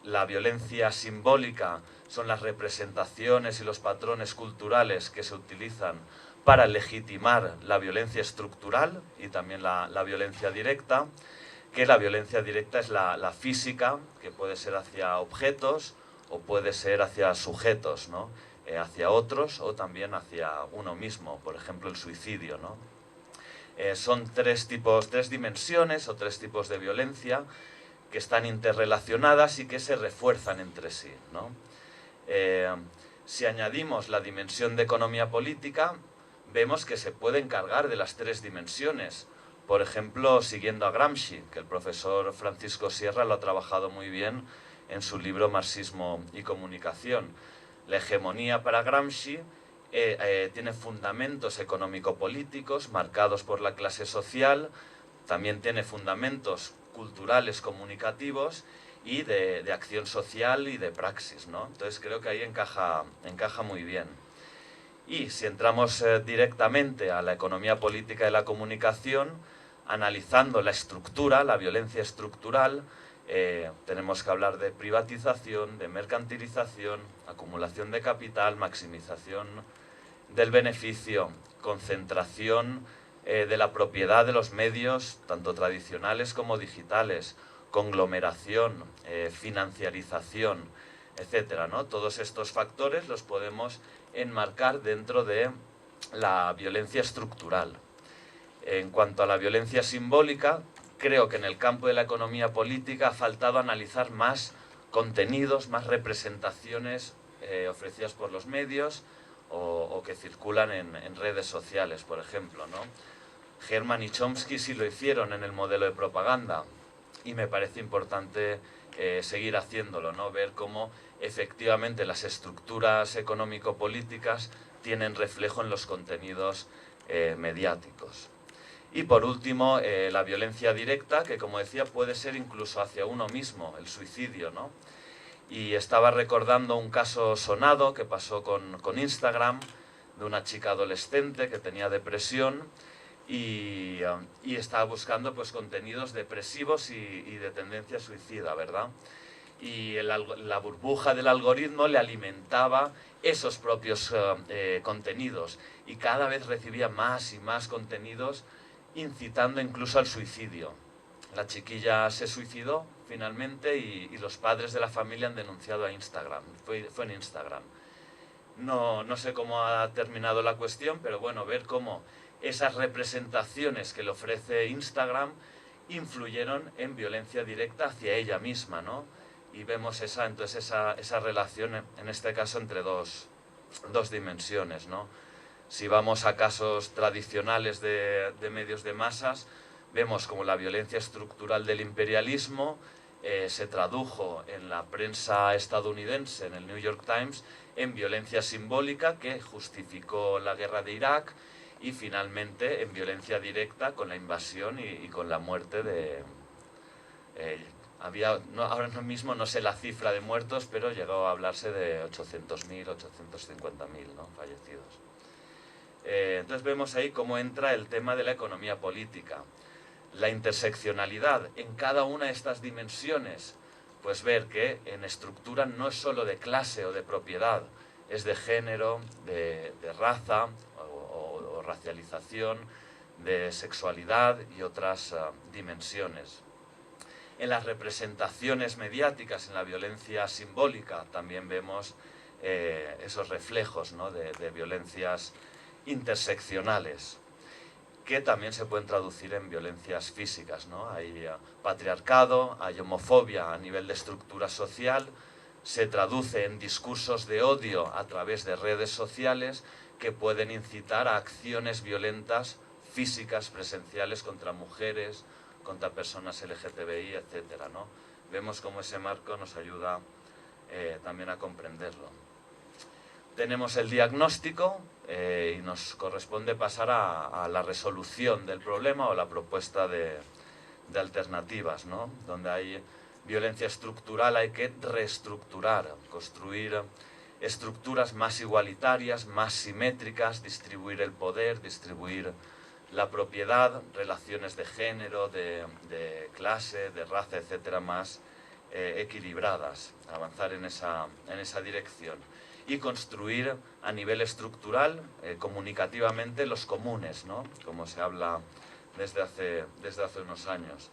La violencia simbólica son las representaciones y los patrones culturales que se utilizan para legitimar la violencia estructural y también la violencia directa, que la violencia directa es la física, que puede ser hacia objetos o puede ser hacia sujetos, ¿no? Hacia otros o también hacia uno mismo, por ejemplo el suicidio, ¿no? Son 3 dimensiones o 3 tipos de violencia que están interrelacionadas y que se refuerzan entre sí, ¿no? Si añadimos la dimensión de economía política, vemos que se puede encargar de las 3 dimensiones. Por ejemplo, siguiendo a Gramsci, que el profesor Francisco Sierra lo ha trabajado muy bien en su libro Marxismo y Comunicación. La hegemonía para Gramsci tiene fundamentos económico-políticos marcados por la clase social, también tiene fundamentos culturales comunicativos y de acción social y de praxis, ¿no? Entonces creo que ahí encaja muy bien. Y si entramos directamente a la economía política de la comunicación, analizando la estructura, la violencia estructural, tenemos que hablar de privatización, de mercantilización, acumulación de capital, maximización del beneficio, concentración de la propiedad de los medios, tanto tradicionales como digitales, conglomeración, financiarización, etcétera, ¿no? Todos estos factores los podemos enmarcar dentro de la violencia estructural. En cuanto a la violencia simbólica, creo que en el campo de la economía política ha faltado analizar más contenidos, más representaciones ofrecidas por los medios o que circulan en redes sociales, por ejemplo, ¿no? Herman y Chomsky sí lo hicieron en el modelo de propaganda y me parece importante seguir haciéndolo, ¿no? Ver cómo efectivamente las estructuras económico-políticas tienen reflejo en los contenidos mediáticos. Y por último, la violencia directa, que como decía puede ser incluso hacia uno mismo, el suicidio, ¿no? Y estaba recordando un caso sonado que pasó con Instagram, de una chica adolescente que tenía depresión y estaba buscando pues contenidos depresivos y de tendencia suicida, ¿verdad? y la burbuja del algoritmo le alimentaba esos propios contenidos, y cada vez recibía más y más contenidos incitando incluso al suicidio. La chiquilla se suicidó finalmente y los padres de la familia han denunciado a Instagram. Fue en Instagram. No sé cómo ha terminado la cuestión, pero bueno, ver cómo esas representaciones que le ofrece Instagram influyeron en violencia directa hacia ella misma, ¿no? Y vemos esa relación, en este caso, entre dos dimensiones, ¿no? Si vamos a casos tradicionales de medios de masas, vemos como la violencia estructural del imperialismo se tradujo en la prensa estadounidense, en el New York Times, en violencia simbólica que justificó la guerra de Irak, y finalmente en violencia directa con la invasión y con la muerte de... ahora mismo no sé la cifra de muertos, pero llegó a hablarse de 800.000, 850.000, ¿no?, fallecidos. Entonces vemos ahí cómo entra el tema de la economía política. La interseccionalidad en cada una de estas dimensiones, pues ver que en estructura no es solo de clase o de propiedad, es de género, de raza o racialización, de sexualidad y otras dimensiones. En las representaciones mediáticas, en la violencia simbólica, también vemos esos reflejos, ¿no?, de violencias interseccionales, que también se pueden traducir en violencias físicas, ¿no? Hay patriarcado, hay homofobia a nivel de estructura social, se traduce en discursos de odio a través de redes sociales que pueden incitar a acciones violentas físicas, presenciales, contra mujeres, contra personas LGTBI, etcétera, ¿no? Vemos cómo ese marco nos ayuda también a comprenderlo. Tenemos el diagnóstico y nos corresponde pasar a la resolución del problema o la propuesta de alternativas, ¿no? Donde hay violencia estructural hay que reestructurar, construir estructuras más igualitarias, más simétricas, distribuir el poder, distribuir la propiedad, relaciones de género, de clase, de raza, etcétera, más equilibradas, avanzar en esa dirección. Y construir a nivel estructural, comunicativamente, los comunes, ¿no?, como se habla desde hace unos años.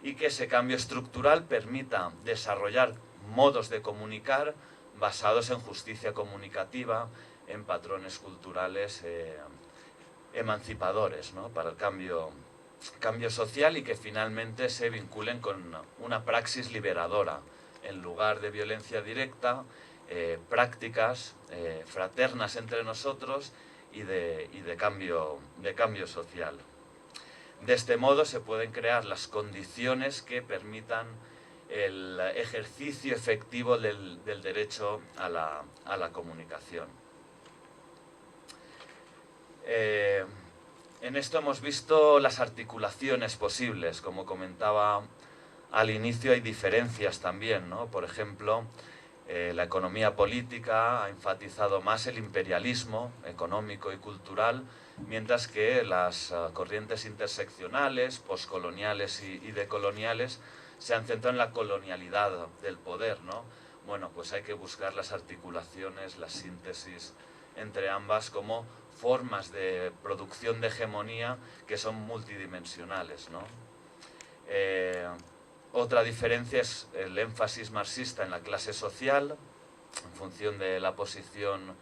Y que ese cambio estructural permita desarrollar modos de comunicar basados en justicia comunicativa, en patrones culturales emancipadores, ¿no?, para el cambio social, y que finalmente se vinculen con una praxis liberadora, en lugar de violencia directa, prácticas fraternas entre nosotros y de cambio social. De este modo se pueden crear las condiciones que permitan el ejercicio efectivo del derecho a la comunicación. En esto hemos visto las articulaciones posibles. Como comentaba al inicio, hay diferencias también, ¿no? Por ejemplo, la economía política ha enfatizado más el imperialismo económico y cultural, mientras que las corrientes interseccionales, poscoloniales y decoloniales se han centrado en la colonialidad del poder, ¿no? Bueno, pues hay que buscar las articulaciones, la síntesis entre ambas como formas de producción de hegemonía que son multidimensionales, ¿no? Otra diferencia es el énfasis marxista en la clase social, en función de la posición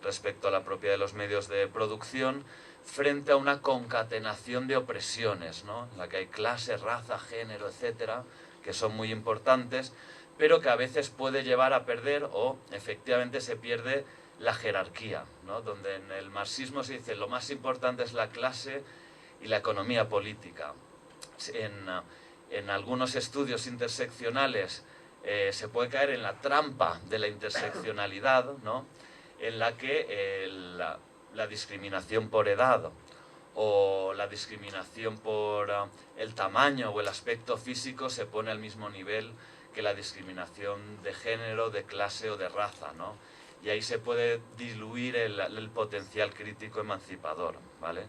respecto a la propiedad de los medios de producción, frente a una concatenación de opresiones, ¿no?, en la que hay clase, raza, género, etcétera, que son muy importantes, pero que a veces puede llevar a perder, o efectivamente se pierde, la jerarquía, ¿no?, donde en el marxismo se dice lo más importante es la clase y la economía política. En algunos estudios interseccionales se puede caer en la trampa de la interseccionalidad, ¿no?, en la que la discriminación por edad o la discriminación por el tamaño o el aspecto físico se pone al mismo nivel que la discriminación de género, de clase o de raza, ¿no? Y ahí se puede diluir el potencial crítico emancipador, ¿vale?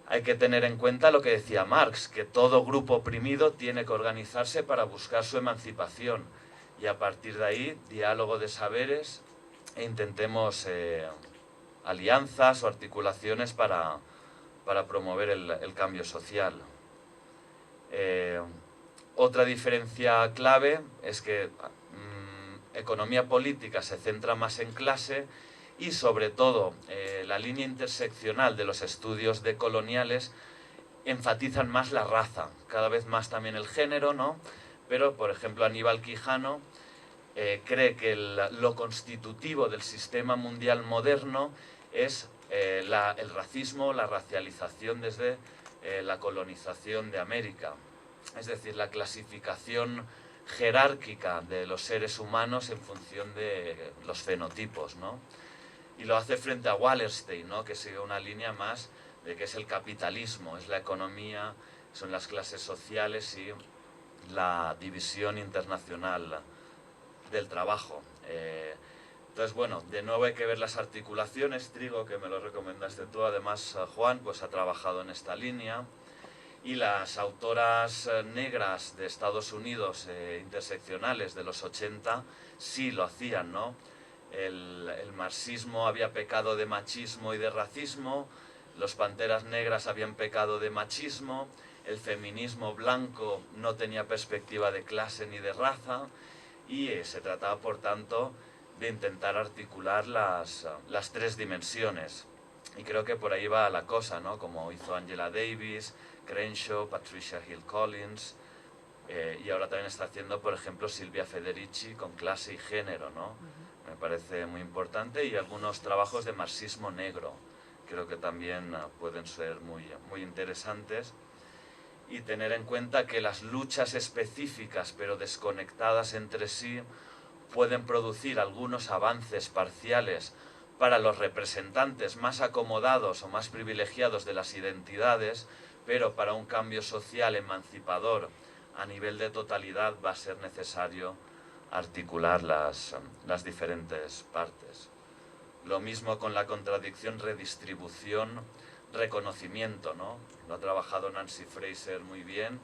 Hay que tener en cuenta lo que decía Marx, que todo grupo oprimido tiene que organizarse para buscar su emancipación. y a partir de ahí, diálogo de saberes e intentemos alianzas o articulaciones para promover el cambio social. Otra diferencia clave es que economía política se centra más en clase y sobre todo la línea interseccional de los estudios decoloniales enfatizan más la raza, cada vez más también el género, ¿no? Pero, por ejemplo, Aníbal Quijano cree que lo constitutivo del sistema mundial moderno es el racismo, la racialización desde la colonización de América. Es decir, la clasificación jerárquica de los seres humanos en función de los fenotipos, ¿no? Y lo hace frente a Wallerstein, ¿no? Que sigue una línea más de que es el capitalismo, es la economía, son las clases sociales y la división internacional del trabajo. Entonces, bueno, de nuevo hay que ver las articulaciones. Trigo, que me lo recomendaste tú, además Juan, pues ha trabajado en esta línea. Y las autoras negras de Estados Unidos interseccionales de los 80 sí lo hacían, ¿no? El marxismo había pecado de machismo y de racismo, los panteras negras habían pecado de machismo, el feminismo blanco no tenía perspectiva de clase ni de raza, y se trataba, por tanto, de intentar articular las tres dimensiones. Y creo que por ahí va la cosa, ¿no? Como hizo Angela Davis, Crenshaw, Patricia Hill Collins, y ahora también está haciendo, por ejemplo, Silvia Federici con clase y género, ¿no? Me parece muy importante, y algunos trabajos de marxismo negro, creo que también pueden ser muy interesantes, y tener en cuenta que las luchas específicas pero desconectadas entre sí pueden producir algunos avances parciales para los representantes más acomodados o más privilegiados de las identidades, pero para un cambio social emancipador a nivel de totalidad va a ser necesario articular las diferentes partes. Lo mismo con la contradicción redistribución-reconocimiento, ¿no? Lo ha trabajado Nancy Fraser muy bien,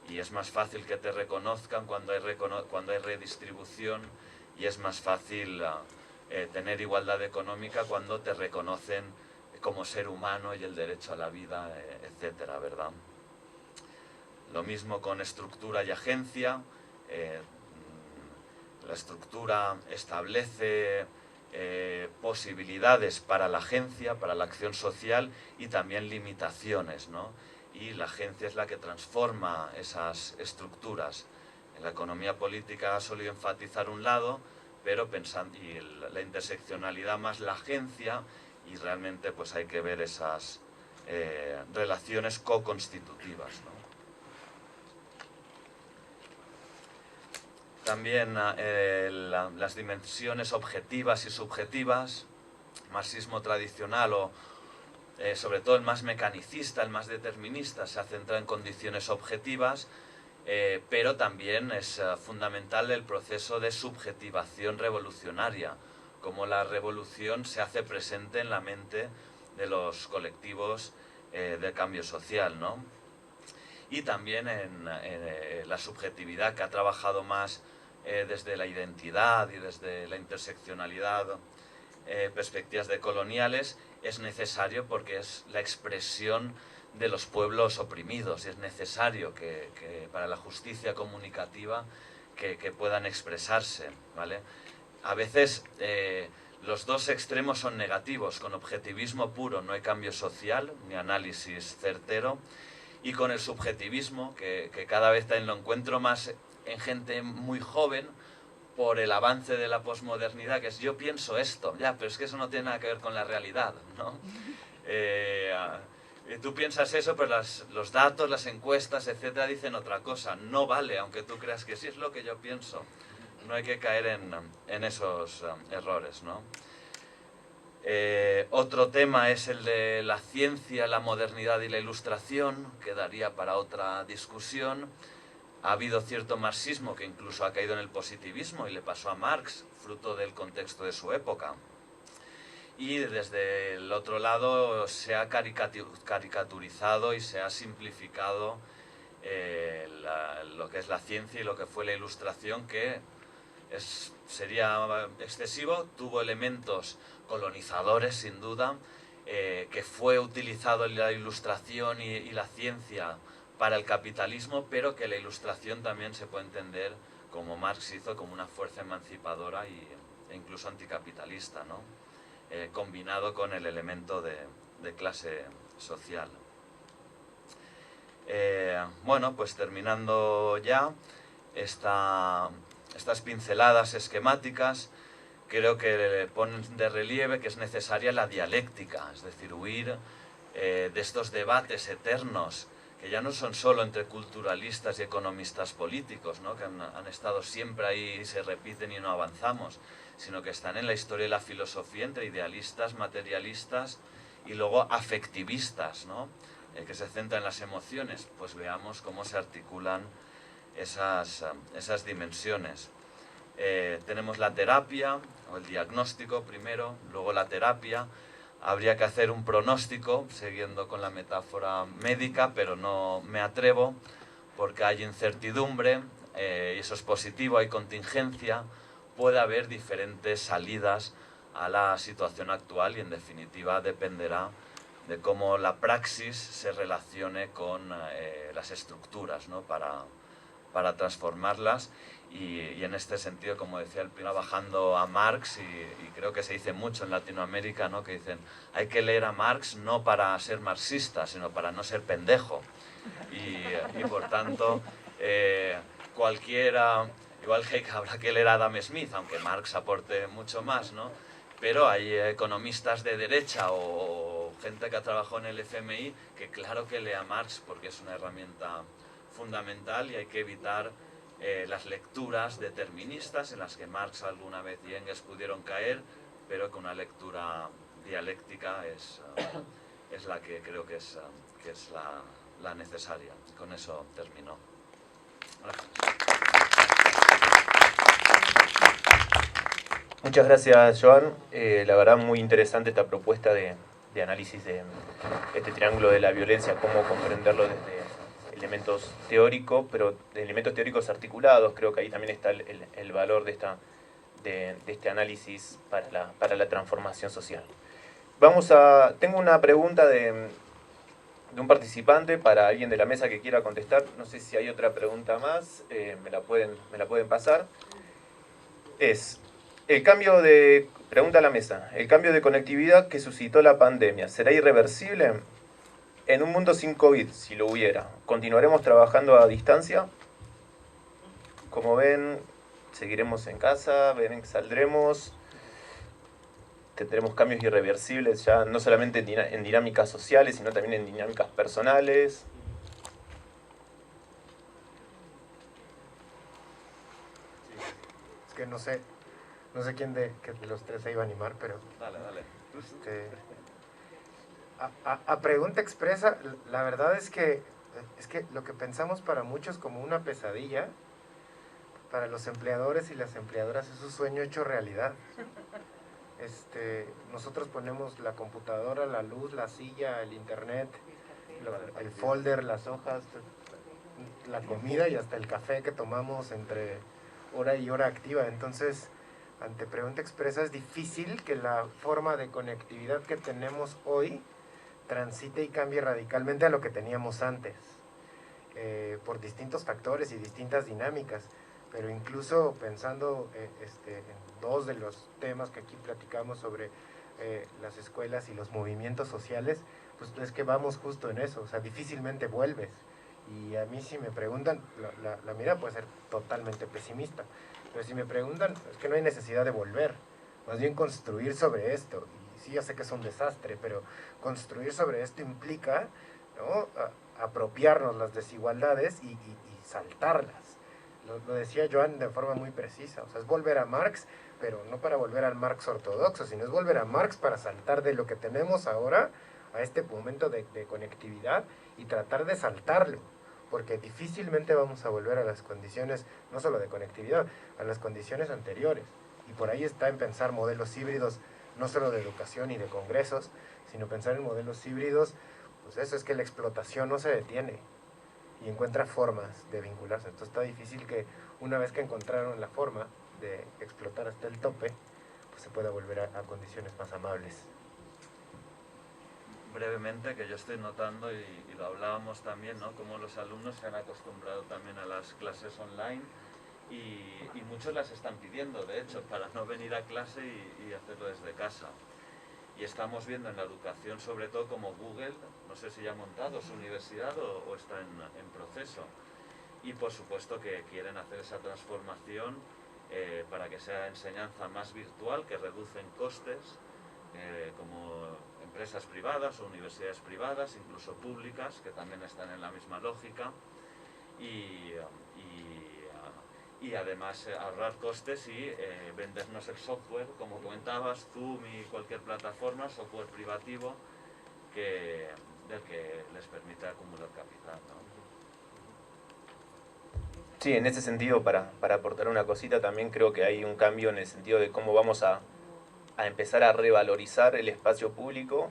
y es más fácil que te reconozcan cuando hay redistribución, y es más fácil tener igualdad económica cuando te reconocen como ser humano y el derecho a la vida, etcétera, ¿verdad? Lo mismo con estructura y agencia. La estructura establece posibilidades para la agencia, para la acción social, y también limitaciones, ¿no? Y la agencia es la que transforma esas estructuras. En la economía política ha solido enfatizar un lado, pero pensando, y la interseccionalidad más la agencia, y realmente pues hay que ver esas relaciones co-constitutivas, ¿no? También las dimensiones objetivas y subjetivas, marxismo tradicional o sobre todo el más mecanicista, el más determinista, se ha centrado en condiciones objetivas, pero también es fundamental el proceso de subjetivación revolucionaria, cómo la revolución se hace presente en la mente de los colectivos de cambio social, ¿no? Y también en la subjetividad, que ha trabajado más desde la identidad y desde la interseccionalidad, perspectivas decoloniales, es necesario porque es la expresión de los pueblos oprimidos, y es necesario que para la justicia comunicativa que puedan expresarse, ¿vale? A veces los dos extremos son negativos. Con objetivismo puro no hay cambio social ni análisis certero, y con el subjetivismo, que cada vez también lo encuentro más en gente muy joven por el avance de la posmodernidad, que es yo pienso esto, ya, pero es que eso no tiene nada que ver con la realidad, ¿no? Tú piensas eso, pero los datos, las encuestas, etcétera, dicen otra cosa. No vale, aunque tú creas que sí, es lo que yo pienso. No hay que caer en esos errores, ¿no? Otro tema es el de la ciencia, la modernidad y la ilustración, que daría para otra discusión. Ha habido cierto marxismo que incluso ha caído en el positivismo, y le pasó a Marx, fruto del contexto de su época. Y desde el otro lado se ha caricaturizado y se ha simplificado lo que es la ciencia y lo que fue la ilustración, que sería excesivo. Tuvo elementos colonizadores, sin duda, que fue utilizado en la Ilustración y la ciencia para el capitalismo, pero que la Ilustración también se puede entender, como Marx hizo, como una fuerza emancipadora e incluso anticapitalista, ¿no? Combinado con el elemento de clase social. Bueno, pues terminando ya estas pinceladas esquemáticas, creo que ponen de relieve que es necesaria la dialéctica, es decir, huir de estos debates eternos que ya no son solo entre culturalistas y economistas políticos, ¿no? Que han estado siempre ahí y se repiten y no avanzamos, sino que están en la historia de la filosofía entre idealistas, materialistas y luego afectivistas, ¿no? Que se centran en las emociones. Pues veamos cómo se articulan esas dimensiones. Tenemos la terapia, o el diagnóstico primero, luego la terapia. Habría que hacer un pronóstico, siguiendo con la metáfora médica, pero no me atrevo, porque hay incertidumbre, y eso es positivo, hay contingencia, puede haber diferentes salidas a la situación actual y en definitiva dependerá de cómo la praxis se relacione con las estructuras, ¿no? para transformarlas. Y en este sentido, como decía el primero, bajando a Marx, y creo que se dice mucho en Latinoamérica, ¿no? Que dicen, hay que leer a Marx no para ser marxista, sino para no ser pendejo. Y por tanto, igual que habrá que leer a Adam Smith, aunque Marx aporte mucho más, ¿no? Pero hay economistas de derecha o gente que ha trabajado en el FMI que claro que lee a Marx porque es una herramienta fundamental, y hay que evitar las lecturas deterministas en las que Marx alguna vez y Engels pudieron caer, pero que una lectura dialéctica es la que creo que es la necesaria. Con eso termino. Gracias. Muchas gracias, Joan. La verdad, muy interesante esta propuesta de análisis de este triángulo de la violencia, cómo comprenderlo desde elementos teóricos, pero de elementos teóricos articulados. Creo que ahí también está el valor de este análisis para la transformación social. Tengo una pregunta de un participante para alguien de la mesa que quiera contestar. No sé si hay otra pregunta más, me la pueden pasar. Pregunta a la mesa, ¿el cambio de conectividad que suscitó la pandemia será irreversible? En un mundo sin COVID, si lo hubiera, ¿continuaremos trabajando a distancia? Como ven, seguiremos en casa, saldremos, tendremos cambios irreversibles ya, no solamente en dinámicas sociales, sino también en dinámicas personales. Es que no sé quién de los tres se iba a animar, pero... Dale. A pregunta expresa, la verdad es que lo que pensamos para muchos como una pesadilla, para los empleadores y las empleadoras es un sueño hecho realidad. Nosotros ponemos la computadora, la luz, la silla, el internet, el folder, las hojas, la comida y hasta el café que tomamos entre hora y hora activa. Entonces, ante pregunta expresa, es difícil que la forma de conectividad que tenemos hoy transite y cambie radicalmente a lo que teníamos antes, por distintos factores y distintas dinámicas. Pero incluso pensando en dos de los temas que aquí platicamos sobre las escuelas y los movimientos sociales, pues es que vamos justo en eso, o sea, difícilmente vuelves. Y a mí si me preguntan, la mirada puede ser totalmente pesimista, pero si me preguntan, es que no hay necesidad de volver, más bien construir sobre esto. Y sí, ya sé que es un desastre, pero construir sobre esto implica, ¿no?, apropiarnos las desigualdades y saltarlas. Lo decía Joan de forma muy precisa, o sea, es volver a Marx, pero no para volver al Marx ortodoxo, sino es volver a Marx para saltar de lo que tenemos ahora a este momento de conectividad y tratar de saltarlo, porque difícilmente vamos a volver a las condiciones, no solo de conectividad, a las condiciones anteriores. Y por ahí está en pensar modelos híbridos, no solo de educación y de congresos, sino pensar en modelos híbridos, pues eso es que la explotación no se detiene y encuentra formas de vincularse. Entonces está difícil que una vez que encontraron la forma, de explotar hasta el tope, pues se pueda volver a condiciones más amables. Brevemente, que yo estoy notando, y lo hablábamos también, ¿no? Cómo los alumnos se han acostumbrado también a las clases online y muchos las están pidiendo, de hecho, para no venir a clase y hacerlo desde casa. Y estamos viendo en la educación, sobre todo, como Google, no sé si ya ha montado su universidad o está en proceso. Y por supuesto que quieren hacer esa transformación para que sea enseñanza más virtual, que reducen costes, como empresas privadas o universidades privadas, incluso públicas, que también están en la misma lógica, y además ahorrar costes y vendernos el software, como comentabas, Zoom y cualquier plataforma, software privativo del que les permite acumular capital, ¿no? Sí, en ese sentido, para aportar una cosita, también creo que hay un cambio en el sentido de cómo vamos a empezar a revalorizar el espacio público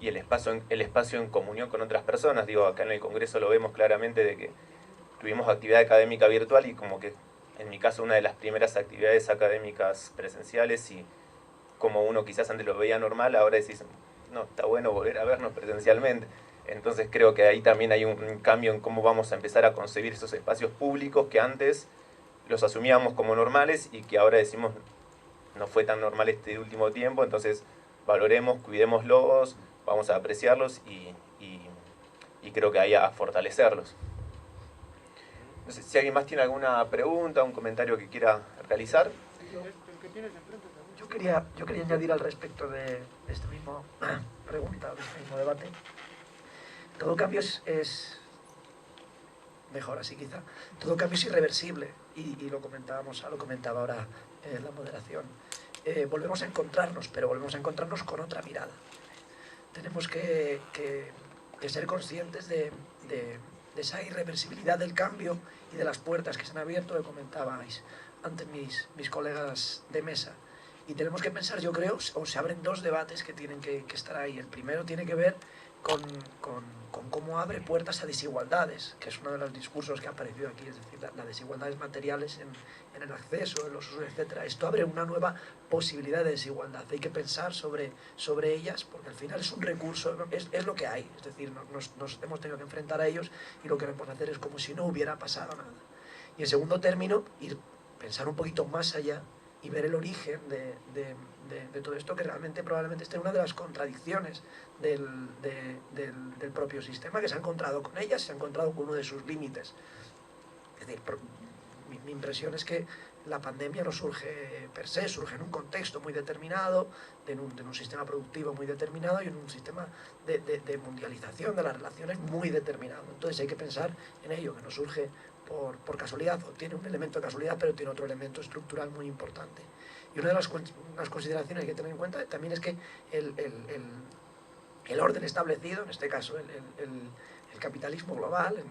y el espacio en comunión con otras personas. Digo, acá en el Congreso lo vemos claramente de que tuvimos actividad académica virtual y como que en mi caso una de las primeras actividades académicas presenciales, y como uno quizás antes lo veía normal, ahora decís, no, está bueno volver a vernos presencialmente. Entonces creo que ahí también hay un cambio en cómo vamos a empezar a concebir esos espacios públicos que antes los asumíamos como normales y que ahora decimos no fue tan normal este último tiempo, entonces valoremos, cuidémoslos, vamos a apreciarlos y creo que ahí a fortalecerlos. No sé si alguien más tiene alguna pregunta, un comentario que quiera realizar. Yo quería añadir al respecto de esta misma pregunta, de este mismo debate. Todo cambio es mejor así quizá. Todo cambio es irreversible y lo comentaba ahora la moderación. Volvemos a encontrarnos, pero volvemos a encontrarnos con otra mirada. Tenemos que ser conscientes de esa irreversibilidad del cambio y de las puertas que se han abierto, que comentabais antes mis colegas de mesa. Y tenemos que pensar, yo creo, o se abren dos debates que tienen que estar ahí. El primero tiene que ver con cómo abre puertas a desigualdades, que es uno de los discursos que ha aparecido aquí, es decir, las desigualdades materiales en el acceso, en los usos, etc. Esto abre una nueva posibilidad de desigualdad. Hay que pensar sobre ellas, porque al final es un recurso, es lo que hay. Es decir, nos hemos tenido que enfrentar a ellos y lo que podemos hacer es como si no hubiera pasado nada. Y en segundo término, pensar un poquito más allá y ver el origen de todo esto, que realmente probablemente esté en una de las contradicciones del propio sistema, que se ha encontrado con ellas, se ha encontrado con uno de sus límites. Es decir, mi impresión es que la pandemia no surge per se, surge en un contexto muy determinado, en un sistema productivo muy determinado y en un sistema de mundialización de las relaciones muy determinado. Entonces hay que pensar en ello, que no surge por casualidad, o tiene un elemento de casualidad, pero tiene otro elemento estructural muy importante. Y una de las consideraciones que hay que tener en cuenta también es que el orden establecido, en este caso el capitalismo global,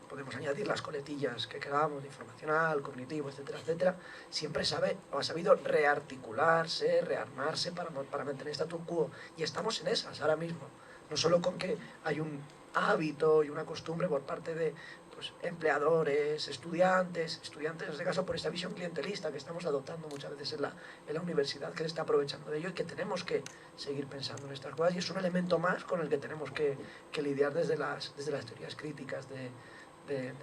podemos añadir las coletillas que queramos, de informacional, cognitivo, etcétera, etcétera, siempre ha sabido rearticularse, rearmarse para mantener statu quo. Y estamos en esas ahora mismo. No solo con que hay un hábito y una costumbre por parte de empleadores, estudiantes en este caso por esta visión clientelista que estamos adoptando muchas veces en la universidad, que se está aprovechando de ello y que tenemos que seguir pensando en estas cosas, y es un elemento más con el que tenemos que lidiar desde las teorías críticas de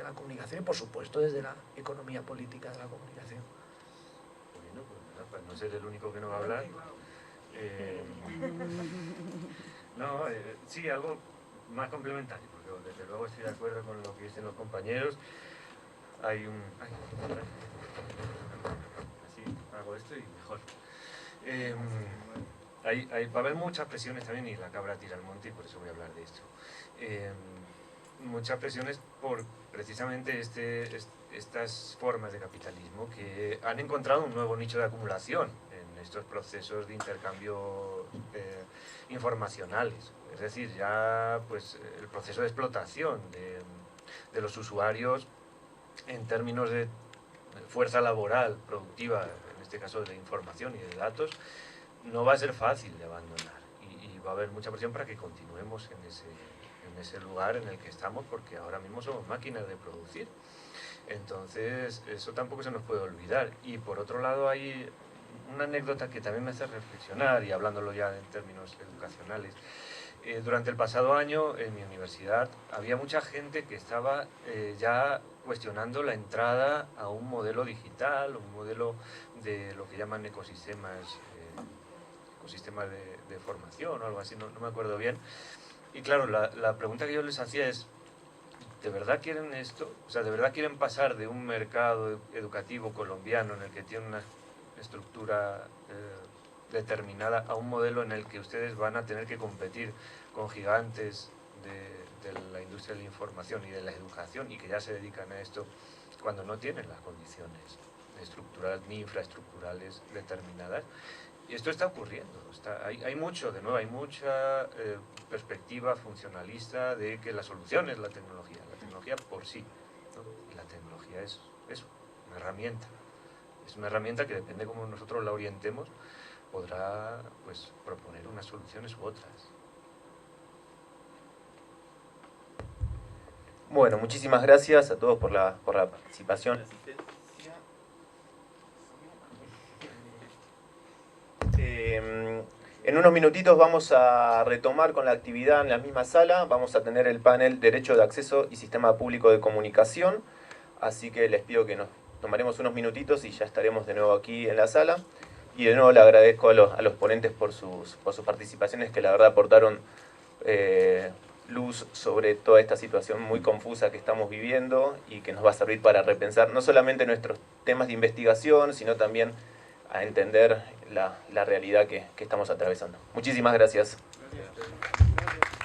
la comunicación y por supuesto desde la economía política de la comunicación. Bueno, pues nada, para no ser el único que no va a hablar, sí, algo más complementario, porque desde luego estoy de acuerdo con lo que dicen los compañeros. Hay un... así hago esto y mejor. Va a haber muchas presiones también, y la cabra tira al monte, y por eso voy a hablar de esto. Muchas presiones por precisamente estas formas de capitalismo que han encontrado un nuevo nicho de acumulación en estos procesos de intercambio informacionales. Es decir, ya pues el proceso de explotación de los usuarios en términos de fuerza laboral, productiva, en este caso de información y de datos, no va a ser fácil de abandonar, y va a haber mucha presión para que continuemos en en ese lugar en el que estamos, porque ahora mismo somos máquinas de producir. Entonces, eso tampoco se nos puede olvidar. Y por otro lado, hay una anécdota que también me hace reflexionar, y hablándolo ya en términos educacionales. Durante el pasado año, en mi universidad, había mucha gente que estaba ya cuestionando la entrada a un modelo digital, un modelo de lo que llaman ecosistemas, de formación o algo así, no me acuerdo bien. Y claro, la pregunta que yo les hacía es, ¿de verdad quieren esto? O sea, ¿de verdad quieren pasar de un mercado educativo colombiano en el que tiene una estructura determinada a un modelo en el que ustedes van a tener que competir con gigantes de la industria de la información y de la educación y que ya se dedican a esto cuando no tienen las condiciones estructurales ni infraestructurales determinadas? Y esto está ocurriendo, hay mucho, de nuevo, hay mucha perspectiva funcionalista de que la solución es la tecnología por sí, ¿no? Y la tecnología es eso, una herramienta. Es una herramienta que depende de cómo nosotros la orientemos, podrá pues, proponer unas soluciones u otras. Bueno, muchísimas gracias a todos por la participación. En unos minutitos vamos a retomar con la actividad en la misma sala. Vamos a tener el panel Derecho de Acceso y Sistema Público de Comunicación. Así que les pido que nos tomaremos unos minutitos y ya estaremos de nuevo aquí en la sala. Y de nuevo le agradezco a los ponentes por sus participaciones, que la verdad aportaron luz sobre toda esta situación muy confusa que estamos viviendo y que nos va a servir para repensar no solamente nuestros temas de investigación, sino también a entender la realidad que estamos atravesando. Muchísimas gracias. Gracias.